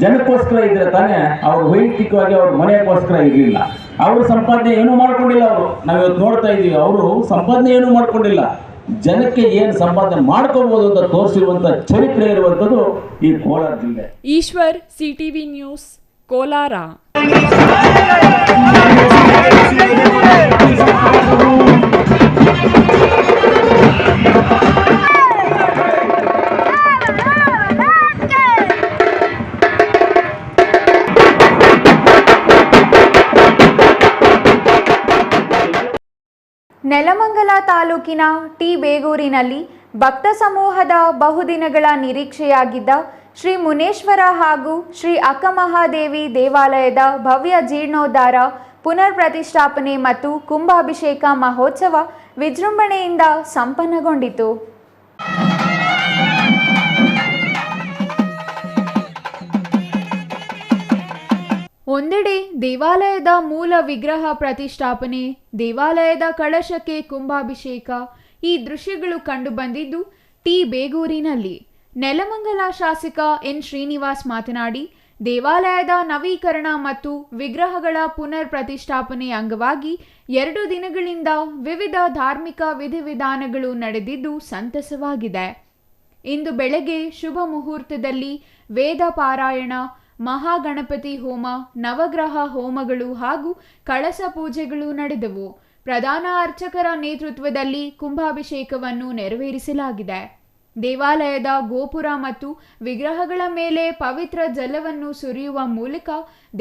ಜನಕ್ಕೋಸ್ಕರ ಇದ್ರೆ ತಾನೇ. ಅವರು ವೈಯಕ್ತಿಕವಾಗಿ ಅವ್ರ ಮನೆಗೋಸ್ಕರ ಇರಲಿಲ್ಲ. ಅವರು ಸಂಪಾದನೆ ಏನೂ ಮಾಡ್ಕೊಂಡಿಲ್ಲ. ನಾವಿವತ್ತು ನೋಡ್ತಾ ಇದ್ದೀವಿ, ಅವರು ಸಂಪಾದನೆ ಏನೂ ಮಾಡ್ಕೊಂಡಿಲ್ಲ. ಜನಕ್ಕೆ ಏನು ಸಂಪಾದನೆ ಮಾಡ್ಕೋಬಹುದು ಅಂತ ತೋರಿಸಿರುವಂತ ಚರಿತ್ರೆ ಇರುವಂತದ್ದು ಈ ಕೋಲಾರ ಜಿಲ್ಲೆ. Eshwar, CTV news, Kolar. ನೆಲಮಂಗಲ ತಾಲೂಕಿನ ಟಿ ಬೇಗೂರಿನಲ್ಲಿ ಭಕ್ತ ಸಮೂಹದ ಬಹುದಿನಗಳ ನಿರೀಕ್ಷೆಯಾಗಿದ್ದ ಶ್ರೀ ಮುನೇಶ್ವರ ಹಾಗೂ ಶ್ರೀ ಅಕ್ಕಮಹಾದೇವಿ ದೇವಾಲಯದ ಭವ್ಯ ಜೀರ್ಣೋದ್ಧಾರ, ಪುನರ್ ಪ್ರತಿಷ್ಠಾಪನೆ ಮತ್ತು ಕುಂಭಾಭಿಷೇಕ ಮಹೋತ್ಸವ ವಿಜೃಂಭಣೆಯಿಂದ ಸಂಪನ್ನಗೊಂಡಿತು. ಒಂದೆಡೆ ದೇವಾಲಯದ ಮೂಲ ವಿಗ್ರಹ ಪ್ರತಿಷ್ಠಾಪನೆ, ದೇವಾಲಯದ ಕಳಶಕ್ಕೆ ಕುಂಭಾಭಿಷೇಕ, ಈ ದೃಶ್ಯಗಳು ಕಂಡುಬಂದಿದ್ದು ಟಿ ಬೇಗೂರಿನಲ್ಲಿ. ನೆಲಮಂಗಲ ಶಾಸಕ ಎನ್ ಶ್ರೀನಿವಾಸ್ ಮಾತನಾಡಿ, ದೇವಾಲಯದ ನವೀಕರಣ ಮತ್ತು ವಿಗ್ರಹಗಳ ಪುನರ್ ಪ್ರತಿಷ್ಠಾಪನೆ ಅಂಗವಾಗಿ 2 ದಿನಗಳಿಂದ ವಿವಿಧ ಧಾರ್ಮಿಕ ವಿಧಿವಿಧಾನಗಳು ನಡೆದಿದ್ದು ಸಂತಸವಾಗಿದೆ. ಇಂದು ಬೆಳಗ್ಗೆ ಶುಭ ಮುಹೂರ್ತದಲ್ಲಿ ವೇದ ಪಾರಾಯಣ, ಮಹಾಗಣಪತಿ ಹೋಮ, ನವಗ್ರಹ ಹೋಮಗಳು ಹಾಗೂ ಕಳಸ ಪೂಜೆಗಳು ನಡೆದವು. ಪ್ರಧಾನ ಅರ್ಚಕರ ನೇತೃತ್ವದಲ್ಲಿ ಕುಂಭಾಭಿಷೇಕವನ್ನು ನೆರವೇರಿಸಲಾಗಿದೆ. ದೇವಾಲಯದ ಗೋಪುರ ಮತ್ತು ವಿಗ್ರಹಗಳ ಮೇಲೆ ಪವಿತ್ರ ಜಲವನ್ನು ಸುರಿಯುವ ಮೂಲಕ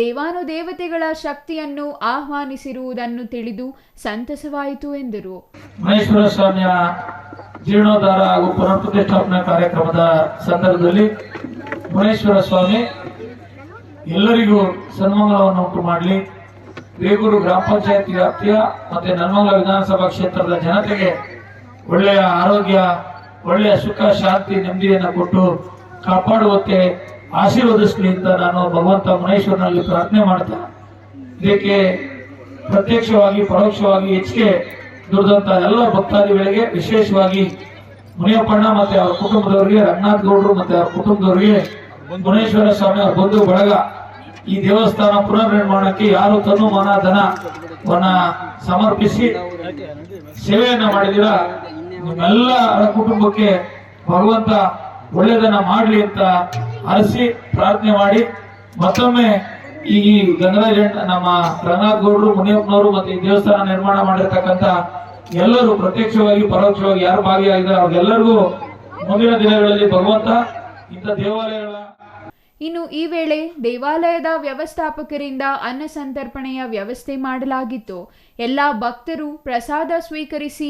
ದೇವಾನುದೇವತೆಗಳ ಶಕ್ತಿಯನ್ನು ಆಹ್ವಾನಿಸಿರುವುದನ್ನು ತಿಳಿದು ಸಂತಸವಾಯಿತು ಎಂದರು. ಮಹೇಶ್ವರ ಸ್ವಾಮಿಯ ಜೀರ್ಣೋದ್ಧಾರ ಹಾಗೂ ಪುನಃಪ್ರತಿಷ್ಠಾಪನಾ ಕಾರ್ಯಕ್ರಮದ ಸಂದರ್ಭದಲ್ಲಿ ಮಹೇಶ್ವರ ಸ್ವಾಮಿ ಎಲ್ಲರಿಗೂ ಸನ್ಮಂಗಲವನ್ನು ಉಂಟು ಮಾಡಲಿ. ಬೇಗೂರು ಗ್ರಾಮ ಪಂಚಾಯತ್ ವ್ಯಾಪ್ತಿಯ ಮತ್ತೆ ನೆಲಮಂಗಲ ವಿಧಾನಸಭಾ ಕ್ಷೇತ್ರದ ಜನತೆಗೆ ಒಳ್ಳೆಯ ಆರೋಗ್ಯ, ಒಳ್ಳೆಯ ಸುಖ, ಶಾಂತಿ, ನೆಮ್ಮದಿಯನ್ನು ಕೊಟ್ಟು ಕಾಪಾಡುವಂತೆ ಆಶೀರ್ವದಿಸಲಿ ಅಂತ ನಾನು ಭಗವಂತ ಮಹೇಶ್ವರನಲ್ಲಿ ಪ್ರಾರ್ಥನೆ ಮಾಡ್ತಾ, ಇದಕ್ಕೆ ಪ್ರತ್ಯಕ್ಷವಾಗಿ ಪರೋಕ್ಷವಾಗಿ ಹೆಚ್ಚಿಗೆ ದುಡಿದಂತ ಎಲ್ಲ ಭಕ್ತಾದಿಗಳಿಗೆ, ವಿಶೇಷವಾಗಿ ಮುನಿಯಪ್ಪಣ್ಣ ಮತ್ತೆ ಅವರ ಕುಟುಂಬದವರಿಗೆ, ರಂಗನಾಥ್ ಗೌಡರು ಮತ್ತೆ ಅವರ ಕುಟುಂಬದವರಿಗೆ, ಮುನೇಶ್ವರ ಸ್ವಾಮಿ ಅವರ ಬಂಧು ಬಳಗ, ಈ ದೇವಸ್ಥಾನ ಪುನರ್ ನಿರ್ಮಾಣಕ್ಕೆ ಯಾರು ತನು ಮನ ಧನವನ್ನ ಸಮರ್ಪಿಸಿ ಸೇವೆಯನ್ನ ಮಾಡಿದಿರ ನಿಮ್ಮೆಲ್ಲರ ಕುಟುಂಬಕ್ಕೆ ಭಗವಂತ ಒಳ್ಳೆಯದನ್ನ ಮಾಡಲಿ ಅಂತ ಹರಸಿ ಪ್ರಾರ್ಥನೆ ಮಾಡಿ, ಮತ್ತೊಮ್ಮೆ ಈ ಗಂಗರಾಜ ನಮ್ಮ ರಂಗನಾಥ್ ಗೌಡರು, ಮುನಿಯಪ್ಪನವರು ಮತ್ತೆ ಈ ದೇವಸ್ಥಾನ ನಿರ್ಮಾಣ ಮಾಡಿರ್ತಕ್ಕಂಥ ಎಲ್ಲರೂ ಪ್ರತ್ಯಕ್ಷವಾಗಿ ಪರೋಕ್ಷವಾಗಿ ಯಾರು ಭಾಗಿಯಾಗಿದ್ದಾರೆ ಅವ್ರಿಗೆಲ್ಲರಿಗೂ ಮುಂದಿನ ದಿನಗಳಲ್ಲಿ ಭಗವಂತ ಇಂಥ ದೇವಾಲಯಗಳ. ಇನ್ನು ಈ ವೇಳೆ ದೇವಾಲಯದ ವ್ಯವಸ್ಥಾಪಕರಿಂದ ಅನ್ನ ಸಂತರ್ಪಣೆಯ ವ್ಯವಸ್ಥೆ ಮಾಡಲಾಗಿತ್ತು. ಎಲ್ಲ ಭಕ್ತರು ಪ್ರಸಾದ ಸ್ವೀಕರಿಸಿ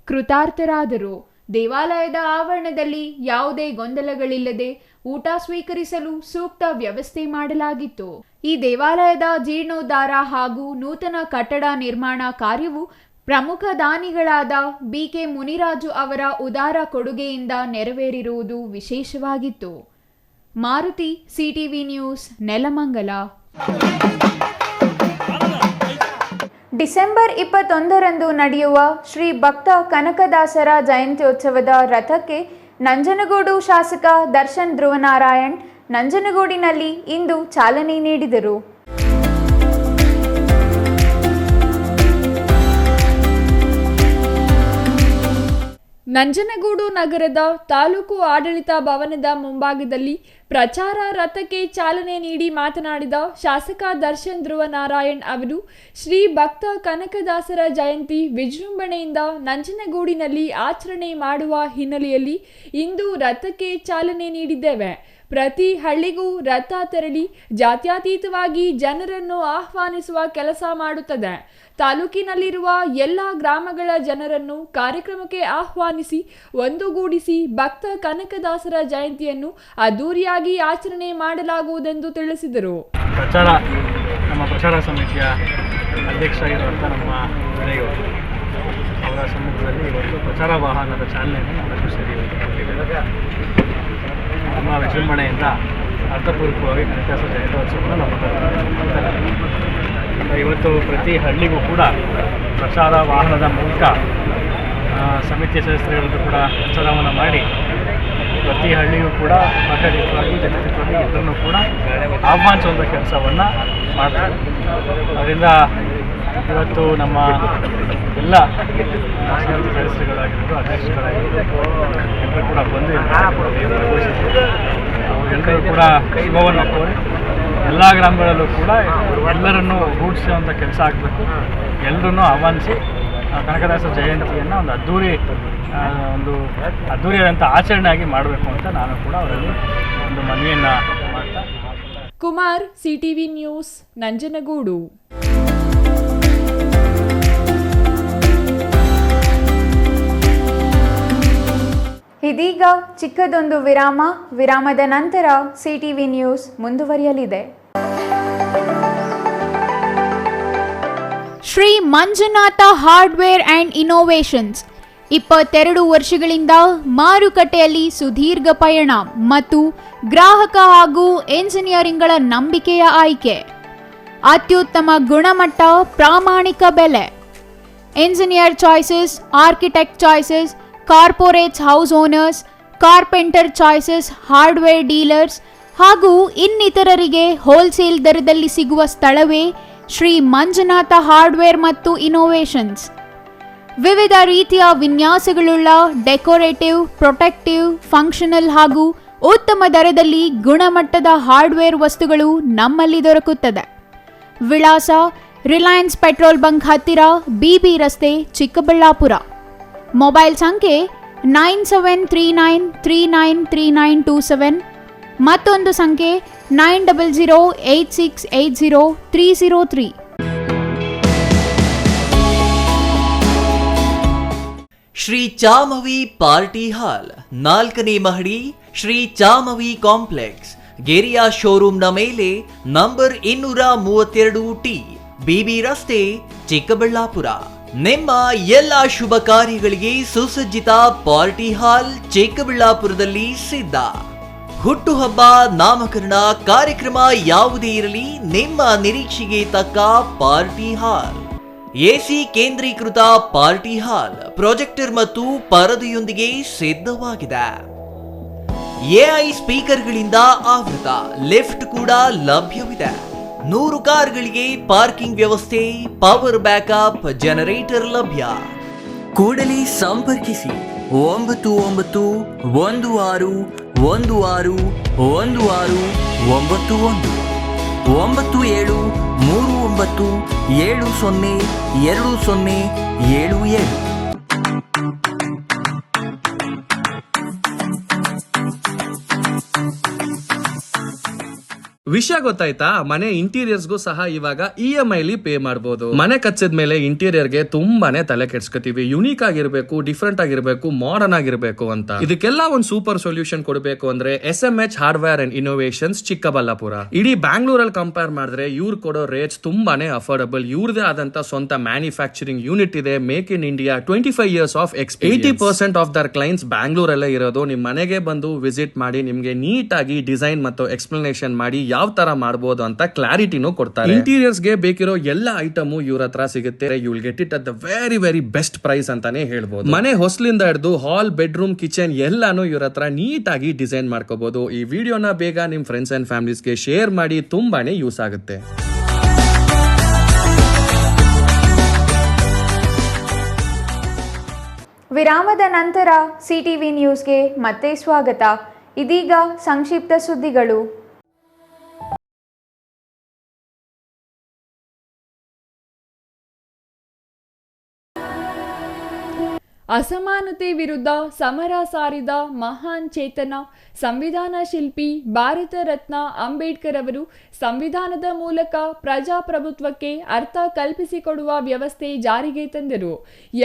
ಕೃತಾರ್ಥರಾದರು. ದೇವಾಲಯದ ಆವರಣದಲ್ಲಿ ಯಾವುದೇ ಗೊಂದಲಗಳಿಲ್ಲದೆ ಊಟ ಸ್ವೀಕರಿಸಲು ಸೂಕ್ತ ವ್ಯವಸ್ಥೆ ಮಾಡಲಾಗಿತ್ತು. ಈ ದೇವಾಲಯದ ಜೀರ್ಣೋದ್ಧಾರ ಹಾಗೂ ನೂತನ ಕಟ್ಟಡ ನಿರ್ಮಾಣ ಕಾರ್ಯವು ಪ್ರಮುಖ ದಾನಿಗಳಾದ BK ಮುನಿರಾಜು ಅವರ ಉದಾರ ಕೊಡುಗೆಯಿಂದ ನೆರವೇರಿರುವುದು ವಿಶೇಷವಾಗಿತ್ತು. Maruti, CTV news, Nelamangala. December 21ರಂದು ನಡೆಯುವ ಶ್ರೀ ಭಕ್ತ ಕನಕದಾಸರ ಜಯಂತ್ಯೋತ್ಸವದ ರಥಕ್ಕೆ ನಂಜನಗೂಡು ಶಾಸಕ ದರ್ಶನ್ ಧ್ರುವನಾರಾಯಣ್ ನಂಜನಗೂಡಿನಲ್ಲಿ ಇಂದು ಚಾಲನೆ ನೀಡಿದರು. ನಂಜನಗೂಡು ನಗರದ ತಾಲೂಕು ಆಡಳಿತ ಭವನದ ಮುಂಭಾಗದಲ್ಲಿ ಪ್ರಚಾರ ರಥಕ್ಕೆ ಚಾಲನೆ ನೀಡಿ ಮಾತನಾಡಿದ ಶಾಸಕ ದರ್ಶನ್ ಧ್ರುವನಾರಾಯಣ್ ಅವರು, ಶ್ರೀ ಭಕ್ತ ಕನಕದಾಸರ ಜಯಂತಿ ವಿಜೃಂಭಣೆಯಿಂದ ನಂಜನಗೂಡಿನಲ್ಲಿ ಆಚರಣೆ ಮಾಡುವ ಹಿನ್ನೆಲೆಯಲ್ಲಿ ಇಂದು ರಥಕ್ಕೆ ಚಾಲನೆ ನೀಡಿದ್ದೇವೆ. ಪ್ರತಿ ಹಳ್ಳಿಗೂ ರಥ ತೆರಳಿ ಜಾತ್ಯತೀತವಾಗಿ ಜನರನ್ನು ಆಹ್ವಾನಿಸುವ ಕೆಲಸ ಮಾಡುತ್ತದೆ. ತಾಲೂಕಿನಲ್ಲಿರುವ ಎಲ್ಲ ಗ್ರಾಮಗಳ ಜನರನ್ನು ಕಾರ್ಯಕ್ರಮಕ್ಕೆ ಆಹ್ವಾನಿಸಿ ಒಂದುಗೂಡಿಸಿ ಭಕ್ತ ಕನಕದಾಸರ ಜಯಂತಿಯನ್ನು ಅದ್ದೂರಿಯಾಗಿ ಆಚರಣೆ ಮಾಡಲಾಗುವುದೆಂದು ತಿಳಿಸಿದರು. ನಮ್ಮ ಪ್ರಚಾರ ಸಮಿತಿಯ ಅಧ್ಯಕ್ಷರಾಗಿರುವಂಥ ನಮ್ಮ ವಿನಯವರು ಅವರ ಸಮ್ಮುಖದಲ್ಲಿ ಇವತ್ತು ಪ್ರಚಾರ ವಾಹನದ ಚಾಲನೆಯನ್ನು ನಮ್ಮ ವಿಜೃಂಭಣೆಯಿಂದ ಅರ್ಥಪೂರ್ವಕವಾಗಿ ಕನಕದಾಸರ ಜಯಂತ್ಯೋತ್ಸವವನ್ನು ನಮ್ಮ ಇವತ್ತು ಪ್ರತಿ ಹಳ್ಳಿಗೂ ಕೂಡ ಪ್ರಚಾರ ವಾಹನದ ಮೂಲಕ ಸಮಿತಿಯ ಸದಸ್ಯರುಗಳದ್ದು ಕೂಡ ಪ್ರಚಾರವನ್ನು ಮಾಡಿ ಪ್ರತಿ ಹಳ್ಳಿಯೂ ಕೂಡ ಪ್ರಾಕಟಿಕವಾಗಿ ಜನತಿಕವಾಗಿ ಎಲ್ಲರನ್ನೂ ಕೂಡ ಆಹ್ವಾನಿಸುವಂಥ ಕೆಲಸವನ್ನು ಮಾಡ್ತಾರೆ. ಅದರಿಂದ ಇವತ್ತು ನಮ್ಮ ಎಲ್ಲ ಸದಸ್ಯರುಗಳಾಗಿರ್ಬೋದು, ಅಧ್ಯಕ್ಷಗಳಾಗಿರ್ಬೋದು ಎಲ್ಲರೂ ಕೂಡ ಬಂದು ಎಲ್ಲರೂ ಕೂಡ ಶುಭವನ್ನು ಕೋರಿ ಎಲ್ಲ ಗ್ರಾಮಗಳಲ್ಲೂ ಕೂಡ ಎಲ್ಲರನ್ನೂ ಗೂಡಿಸುವಂಥ ಕೆಲಸ ಆಗಬೇಕು. ಎಲ್ಲರನ್ನೂ ಆಹ್ವಾನಿಸಿ ಕನಕದಾಸರ ಜಯಂತಿಯನ್ನು ಒಂದು ಅದ್ದೂರಿಯಾದಂಥ ಆಚರಣೆಯಾಗಿ ಮಾಡಬೇಕು ಅಂತ ನಾನು ಕೂಡ ಅವರಲ್ಲಿ ಒಂದು ಮನವಿಯನ್ನು ಮಾಡ್ತಾ. Kumar, CTV news, Nanjangud. ಇದೀಗ ಚಿಕ್ಕದೊಂದು ವಿರಾಮದ ನಂತರ CTV ನ್ಯೂಸ್ ಮುಂದುವರಿಯಲಿದೆ. Shri Manjunatha hardware and innovations 22 ವರ್ಷಗಳಿಂದ ಮಾರುಕಟ್ಟೆಯಲ್ಲಿ ಸುದೀರ್ಘ ಪಯಣ ಮತ್ತು ಗ್ರಾಹಕ ಹಾಗೂ ಎಂಜಿನಿಯರಿಂಗ್ಗಳ ನಂಬಿಕೆಯ ಆಯ್ಕೆ. ಅತ್ಯುತ್ತಮ ಗುಣಮಟ್ಟ, ಪ್ರಾಮಾಣಿಕ ಬೆಲೆ. Engineer choices, architect choices, corporates, house owners, carpenter choices, hardware dealers ಹಾಗೂ ಇನ್ನಿತರರಿಗೆ ಹೋಲ್ಸೇಲ್ ದರದಲ್ಲಿ ಸಿಗುವ ಸ್ಥಳವೇ ಶ್ರೀ ಮಂಜುನಾಥ ಹಾರ್ಡ್ವೇರ್ ಮತ್ತು ಇನೋವೇಷನ್ಸ್. ವಿವಿಧ ರೀತಿಯ ವಿನ್ಯಾಸಗಳುಳ್ಳ ಡೆಕೋರೇಟಿವ್, ಪ್ರೊಟೆಕ್ಟಿವ್, ಫಂಕ್ಷನಲ್ ಹಾಗೂ ಉತ್ತಮ ದರದಲ್ಲಿ ಗುಣಮಟ್ಟದ ಹಾರ್ಡ್ವೇರ್ ವಸ್ತುಗಳು ನಮ್ಮಲ್ಲಿ ದೊರಕುತ್ತದೆ. ವಿಳಾಸ ರಿಲಯನ್ಸ್ ಪೆಟ್ರೋಲ್ ಬಂಕ್ ಹತ್ತಿರ, BB ರಸ್ತೆ, ಚಿಕ್ಕಬಳ್ಳಾಪುರ. ಮೊಬೈಲ್ ಸಂಖ್ಯೆ 9739393927, ಮತ್ತೊಂದು ಸಂಖ್ಯೆ 9008680303. ಶ್ರೀ ಚಾಮವಿ ಪಾರ್ಟಿ ಹಾಲ್, 4ನೇ ಮಹಡಿ, ಶ್ರೀ ಚಾಮವಿ ಕಾಂಪ್ಲೆಕ್ಸ್, ಗೆರಿಯಾ ಶೋರೂಮ್ನ ಮೇಲೆ, ನಂಬರ್ 232T, BB ರಸ್ತೆ, ಚಿಕ್ಕಬಳ್ಳಾಪುರ. ನಿಮ್ಮ ಎಲ್ಲ ಶುಭ ಕಾರ್ಯಗಳಿಗೆ ಸುಸಜ್ಜಿತ ಪಾರ್ಟಿ ಹಾಲ್ ಚಿಕ್ಕಬಳ್ಳಾಪುರದಲ್ಲಿ ಸಿದ್ಧ. ಹುಟ್ಟುಹಬ್ಬ, ನಾಮಕರಣ, ಕಾರ್ಯಕ್ರಮ ಯಾವುದೇ ಇರಲಿ, ನಿಮ್ಮ ನಿರೀಕ್ಷೆಗೆ ತಕ್ಕ ಪಾರ್ಟಿ ಹಾಲ್. AC ಕೇಂದ್ರೀಕೃತ ಪಾರ್ಟಿ ಹಾಲ್, ಪ್ರೊಜೆಕ್ಟರ್ ಮತ್ತು ಪರದೆಯೊಂದಿಗೆ ಸಿದ್ಧವಾಗಿದೆ. AI ಸ್ಪೀಕರ್ಗಳಿಂದ ಆವೃತ, ಲಿಫ್ಟ್ ಕೂಡ ಲಭ್ಯವಿದೆ. 100 ಕಾರ್ಗಳಿಗೆ ಪಾರ್ಕಿಂಗ್ ವ್ಯವಸ್ಥೆ, ಪವರ್ ಬ್ಯಾಕಪ್, ಜನರೇಟರ್ ಲಭ್ಯ. ಕೂಡಲೇ ಸಂಪರ್ಕಿಸಿ 9916161691 9739702077. ವಿಷಯ ಗೊತ್ತಾಯ್ತಾ? ಮನೆ ಇಂಟೀರಿಯರ್ಸ್ಗೂ ಸಹ ಇವಾಗ EMI ಪೇ ಮಾಡಬಹುದು. ಮನೆ ಕಚ್ಚಿದ ಮೇಲೆ ಇಂಟೀರಿಯರ್ಗೆ ತುಂಬಾನೇ ತಲೆ ಕೆಡ್ಸ್ಕೊತೀವಿ. ಯುನೀಕ್ ಆಗಿರ್ಬೇಕು, ಡಿಫ್ರೆಂಟ್ ಆಗಿರ್ಬೇಕು, ಮಾಡರ್ನ್ ಆಗಿರ್ಬೇಕು ಅಂತ. ಇದಕ್ಕೆಲ್ಲ ಒಂದು ಸೂಪರ್ ಸೊಲ್ಯೂಷನ್ ಕೊಡಬೇಕು ಅಂದ್ರೆ SMH hardware and innovations Chikkaballapur. ಇಡೀ ಬ್ಯಾಂಗ್ಳೂರಲ್ಲಿ ಕಂಪೇರ್ ಮಾಡಿದ್ರೆ ಇವ್ರು ಕೊಡೋ ರೇಟ್ಸ್ ತುಂಬಾನೇ ಅಫೋರ್ಡಬಲ್. ಇವ್ರದೇ ಆದಂತ ಸ್ವಂತ ಮ್ಯಾನುಫ್ಯಾಕ್ಚರಿಂಗ್ ಯೂನಿಟ್ ಇದೆ. Make in India, 25 years of experience. 80% of their clients ಬ್ಯಾಂಗ್ಳೂರಲ್ಲೇ ಇರೋದು. ನಿಮ್ ಮನೆಗೆ ಬಂದು ವಿಸಿಟ್ ಮಾಡಿ ನಿಮ್ಗೆ ನೀಟ್ ಆಗಿ ಡಿಸೈನ್ ಮತ್ತು ಎಕ್ಸ್ಪ್ಲನೇಷನ್ ಮಾಡಿ ಯಾವ ತರ ಮಾಡಬಹುದು ಅಂತ ಕ್ಲಾರಿಟಿನೂ ಕೊಡ್ತಾರೆ. ಇಂಟೀರಿಯರ್ಸ್ ಗೆ ಬೇಕಿರೋ ಎಲ್ಲ ಐಟಮ್ ಇವ್ರ ಹತ್ರ ಸಿಗುತ್ತೆ. You will get it at the very very best price ಅಂತಾನೆ ಹೇಳ್ಬೋದು. ಮನೆ ಹೊಸಲಿಂದ ಹಿಡಿದು ಹಾಲ್, ಬೆಡ್ರೂಮ್, ಕಿಚನ್ ಎಲ್ಲಾನು ಇವ್ರ ಹತ್ರ ನೀಟ್ ಆಗಿ ಡಿಸೈನ್ ಮಾಡ್ಕೋಬಹುದು. ಈ ವಿಡಿಯೋನ ಬೇಗ ನಿಮ್ ಫ್ರೆಂಡ್ಸ್ ಅಂಡ್ ಫ್ಯಾಮಿಲೀಸ್ಗೆ ಶೇರ್ ಮಾಡಿ, ತುಂಬಾನೇ ಯೂಸ್ ಆಗುತ್ತೆ. ವಿರಾಮದ ನಂತರ CTV ನ್ಯೂಸ್ಗೆ ಮತ್ತೆ ಸ್ವಾಗತ. ಇದೀಗ ಸಂಕ್ಷಿಪ್ತ ಸುದ್ದಿಗಳು. ಅಸಮಾನತೆ ವಿರುದ್ಧ ಸಮರ ಸಾರಿದ ಮಹಾನ್ ಚೇತನ ಸಂವಿಧಾನ ಶಿಲ್ಪಿ ಭಾರತ ರತ್ನ ಅಂಬೇಡ್ಕರ್ ಅವರು ಸಂವಿಧಾನದ ಮೂಲಕ ಪ್ರಜಾಪ್ರಭುತ್ವಕ್ಕೆ ಅರ್ಥ ಕಲ್ಪಿಸಿಕೊಡುವ ವ್ಯವಸ್ಥೆ ಜಾರಿಗೆ ತಂದರು.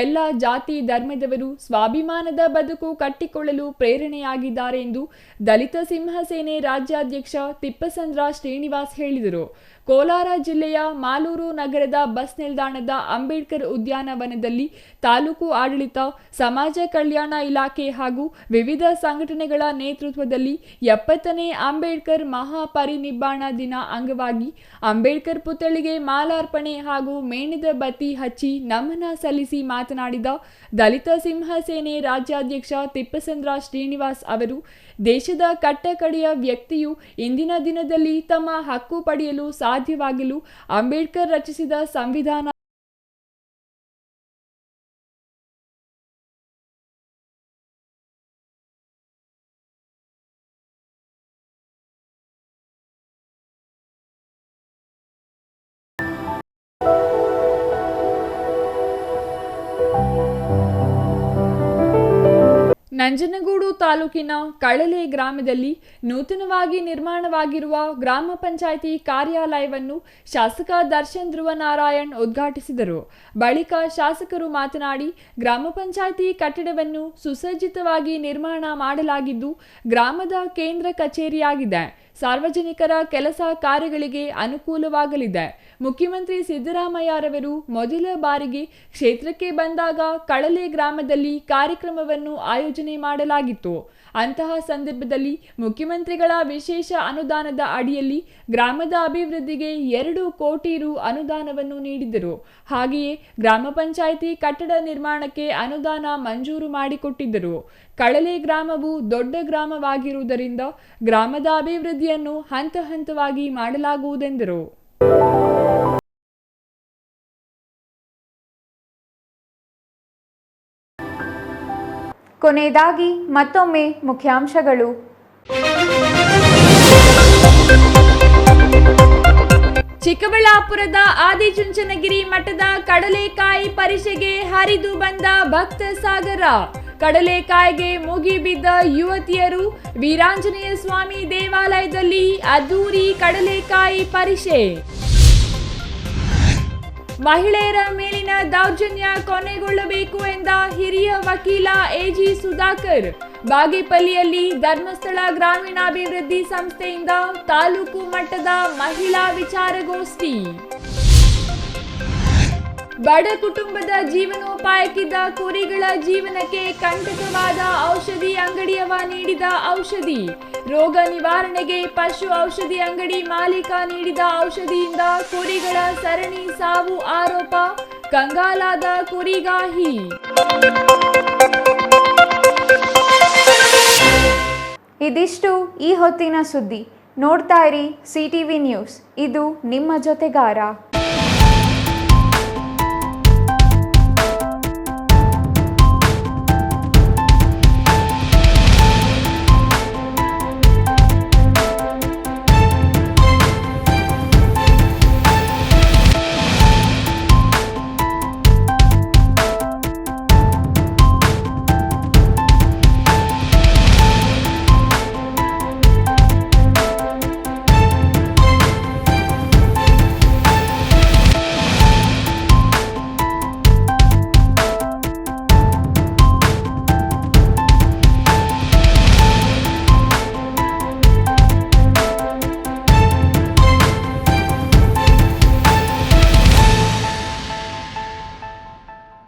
ಎಲ್ಲ ಜಾತಿ ಧರ್ಮದವರು ಸ್ವಾಭಿಮಾನದ ಬದುಕು ಕಟ್ಟಿಕೊಳ್ಳಲು ಪ್ರೇರಣೆಯಾಗಿದ್ದಾರೆ ಎಂದು ದಲಿತ ಸಿಂಹಸೇನೆ ರಾಜ್ಯಾಧ್ಯಕ್ಷ ತಿಪ್ಪಸಂದ್ರ ಶ್ರೀನಿವಾಸ್ ಹೇಳಿದರು. ಕೋಲಾರ ಜಿಲ್ಲೆಯ ಮಾಲೂರು ನಗರದ ಬಸ್ ನಿಲ್ದಾಣದ ಅಂಬೇಡ್ಕರ್ ಉದ್ಯಾನವನದಲ್ಲಿ ತಾಲೂಕು ಆಡಳಿತ, ಸಮಾಜ ಕಲ್ಯಾಣ ಇಲಾಖೆ ಹಾಗೂ ವಿವಿಧ ಸಂಘಟನೆಗಳ ನೇತೃತ್ವದಲ್ಲಿ 70ನೇ ಅಂಬೇಡ್ಕರ್ ಮಹಾಪರಿನಿಬ್ಬಾಣ ದಿನ ಅಂಗವಾಗಿ ಅಂಬೇಡ್ಕರ್ ಪುತ್ಥಳಿಗೆ ಮಾಲಾರ್ಪಣೆ ಹಾಗೂ ಮೇಣದ ಬತ್ತಿ ಹಚ್ಚಿ ನಮನ ಸಲ್ಲಿಸಿ ಮಾತನಾಡಿದ ದಲಿತ ಸಿಂಹಸೇನೆ ರಾಜ್ಯಾಧ್ಯಕ್ಷ ತಿಪ್ಪಸಂದ್ರ ಶ್ರೀನಿವಾಸ್ ಅವರು, ದೇಶದ ಕಟ್ಟಕಡೆಯ ವ್ಯಕ್ತಿಯು ಇಂದಿನ ದಿನದಲ್ಲಿ ತಮ್ಮ ಹಕ್ಕು ಪಡೆಯಲು ಸಾಧ್ಯವಾಗಲು ಅಂಬೇಡ್ಕರ್ ರಚಿಸಿದ ಸಂವಿಧಾನ ನಂಜನಗೂಡು ತಾಲೂಕಿನ ಕಳಲೆ ಗ್ರಾಮದಲ್ಲಿ ನೂತನವಾಗಿ ನಿರ್ಮಾಣವಾಗಿರುವ ಗ್ರಾಮ ಪಂಚಾಯಿತಿ ಕಾರ್ಯಾಲಯವನ್ನು ಶಾಸಕ ದರ್ಶನ್ ಧ್ರುವನಾರಾಯಣ್ ಉದ್ಘಾಟಿಸಿದರು. ಬಳಿಕ ಶಾಸಕರು ಮಾತನಾಡಿ, ಗ್ರಾಮ ಪಂಚಾಯಿತಿ ಕಟ್ಟಡವನ್ನು ಸುಸಜ್ಜಿತವಾಗಿ ನಿರ್ಮಾಣ ಮಾಡಲಾಗಿದ್ದು ಗ್ರಾಮದ ಕೇಂದ್ರ ಕಚೇರಿಯಾಗಿದೆ. ಸಾರ್ವಜನಿಕರ ಕೆಲಸ ಕಾರ್ಯಗಳಿಗೆ ಅನುಕೂಲವಾಗಲಿದೆ. ಮುಖ್ಯಮಂತ್ರಿ ಸಿದ್ದರಾಮಯ್ಯರವರು ಮೊದಲ ಬಾರಿಗೆ ಕ್ಷೇತ್ರಕ್ಕೆ ಬಂದಾಗ ಕಳಲೆ ಗ್ರಾಮದಲ್ಲಿ ಕಾರ್ಯಕ್ರಮವನ್ನು ಆಯೋಜನೆ ಮಾಡಲಾಗಿತ್ತು. ಅಂತಹ ಸಂದರ್ಭದಲ್ಲಿ ಮುಖ್ಯಮಂತ್ರಿಗಳ ವಿಶೇಷ ಅನುದಾನದ ಅಡಿಯಲ್ಲಿ ಗ್ರಾಮದ ಅಭಿವೃದ್ಧಿಗೆ 2 ಕೋಟಿ ರು ಅನುದಾನವನ್ನು ನೀಡಿದ್ದರು. ಹಾಗೆಯೇ ಗ್ರಾಮ ಪಂಚಾಯಿತಿ ಕಟ್ಟಡ ನಿರ್ಮಾಣಕ್ಕೆ ಅನುದಾನ ಮಂಜೂರು ಮಾಡಿಕೊಟ್ಟಿದ್ದರು. ಕಳಲೆ ಗ್ರಾಮವು ದೊಡ್ಡ ಗ್ರಾಮವಾಗಿರುವುದರಿಂದ ಗ್ರಾಮದ ಅಭಿವೃದ್ಧಿಯನ್ನು ಹಂತ ಹಂತವಾಗಿ ಮಾಡಲಾಗುವುದೆಂದರು. ಕೊನೆಯದಾಗಿ ಮತ್ತೊಮ್ಮೆ ಮುಖ್ಯಾಂಶಗಳು. ಚಿಕ್ಕಬಳ್ಳಾಪುರದ ಆದಿಚುಂಚನಗಿರಿ ಮಠದ ಕಡಲೆಕಾಯಿ ಪರಿಷೆಗೆ ಹರಿದು ಬಂದ ಭಕ್ತ ಸಾಗರ. ಕಡಲೆಕಾಯಿಗೆ ಮುಗಿಬಿದ್ದ ಯುವತಿಯರು. ವೀರಾಂಜನೇಯ ಸ್ವಾಮಿ ದೇವಾಲಯದಲ್ಲಿ ಅದ್ದೂರಿ ಕಡಲೆಕಾಯಿ ಪರಿಷೆ. ಮಹಿಳೆಯರ ಮೇಲಿನ ದೌರ್ಜನ್ಯ ಕೊನೆಗೊಳ್ಳಬೇಕು ಎಂದ ಹಿರಿಯ ವಕೀಲ ಎಜಿ ಸುಧಾಕರ್. ಬಾಗೇಪಲ್ಲಿಯಲ್ಲಿ ಧರ್ಮಸ್ಥಳ ಗ್ರಾಮೀಣಾಭಿವೃದ್ಧಿ ಸಂಸ್ಥೆಯಿಂದ ತಾಲೂಕು ಮಟ್ಟದ ಮಹಿಳಾ ವಿಚಾರಗೋಷ್ಠಿ. ಬಡ ಕುಟುಂಬದ ಜೀವನೋಪಾಯಕ್ಕಿದ್ದ ಕುರಿಗಳ ಜೀವನಕ್ಕೆ ಕಂಟಕವಾದ ಔಷಧಿ ಅಂಗಡಿಯವ ನೀಡಿದ ಔಷಧಿ. ರೋಗ ನಿವಾರಣೆಗೆ ಪಶು ಔಷಧಿ ಅಂಗಡಿ ಮಾಲೀಕ ನೀಡಿದ ಔಷಧಿಯಿಂದ ಕುರಿಗಳ ಸರಣಿ ಸಾವು ಆರೋಪ. ಕಂಗಾಲಾದ ಕುರಿಗಾಹಿ. ಇದಿಷ್ಟು ಈ ಹೊತ್ತಿನ ಸುದ್ದಿ. ನೋಡ್ತಾ ಇರಿ CTV ನ್ಯೂಸ್, ಇದು ನಿಮ್ಮ ಜೊತೆಗಾರ.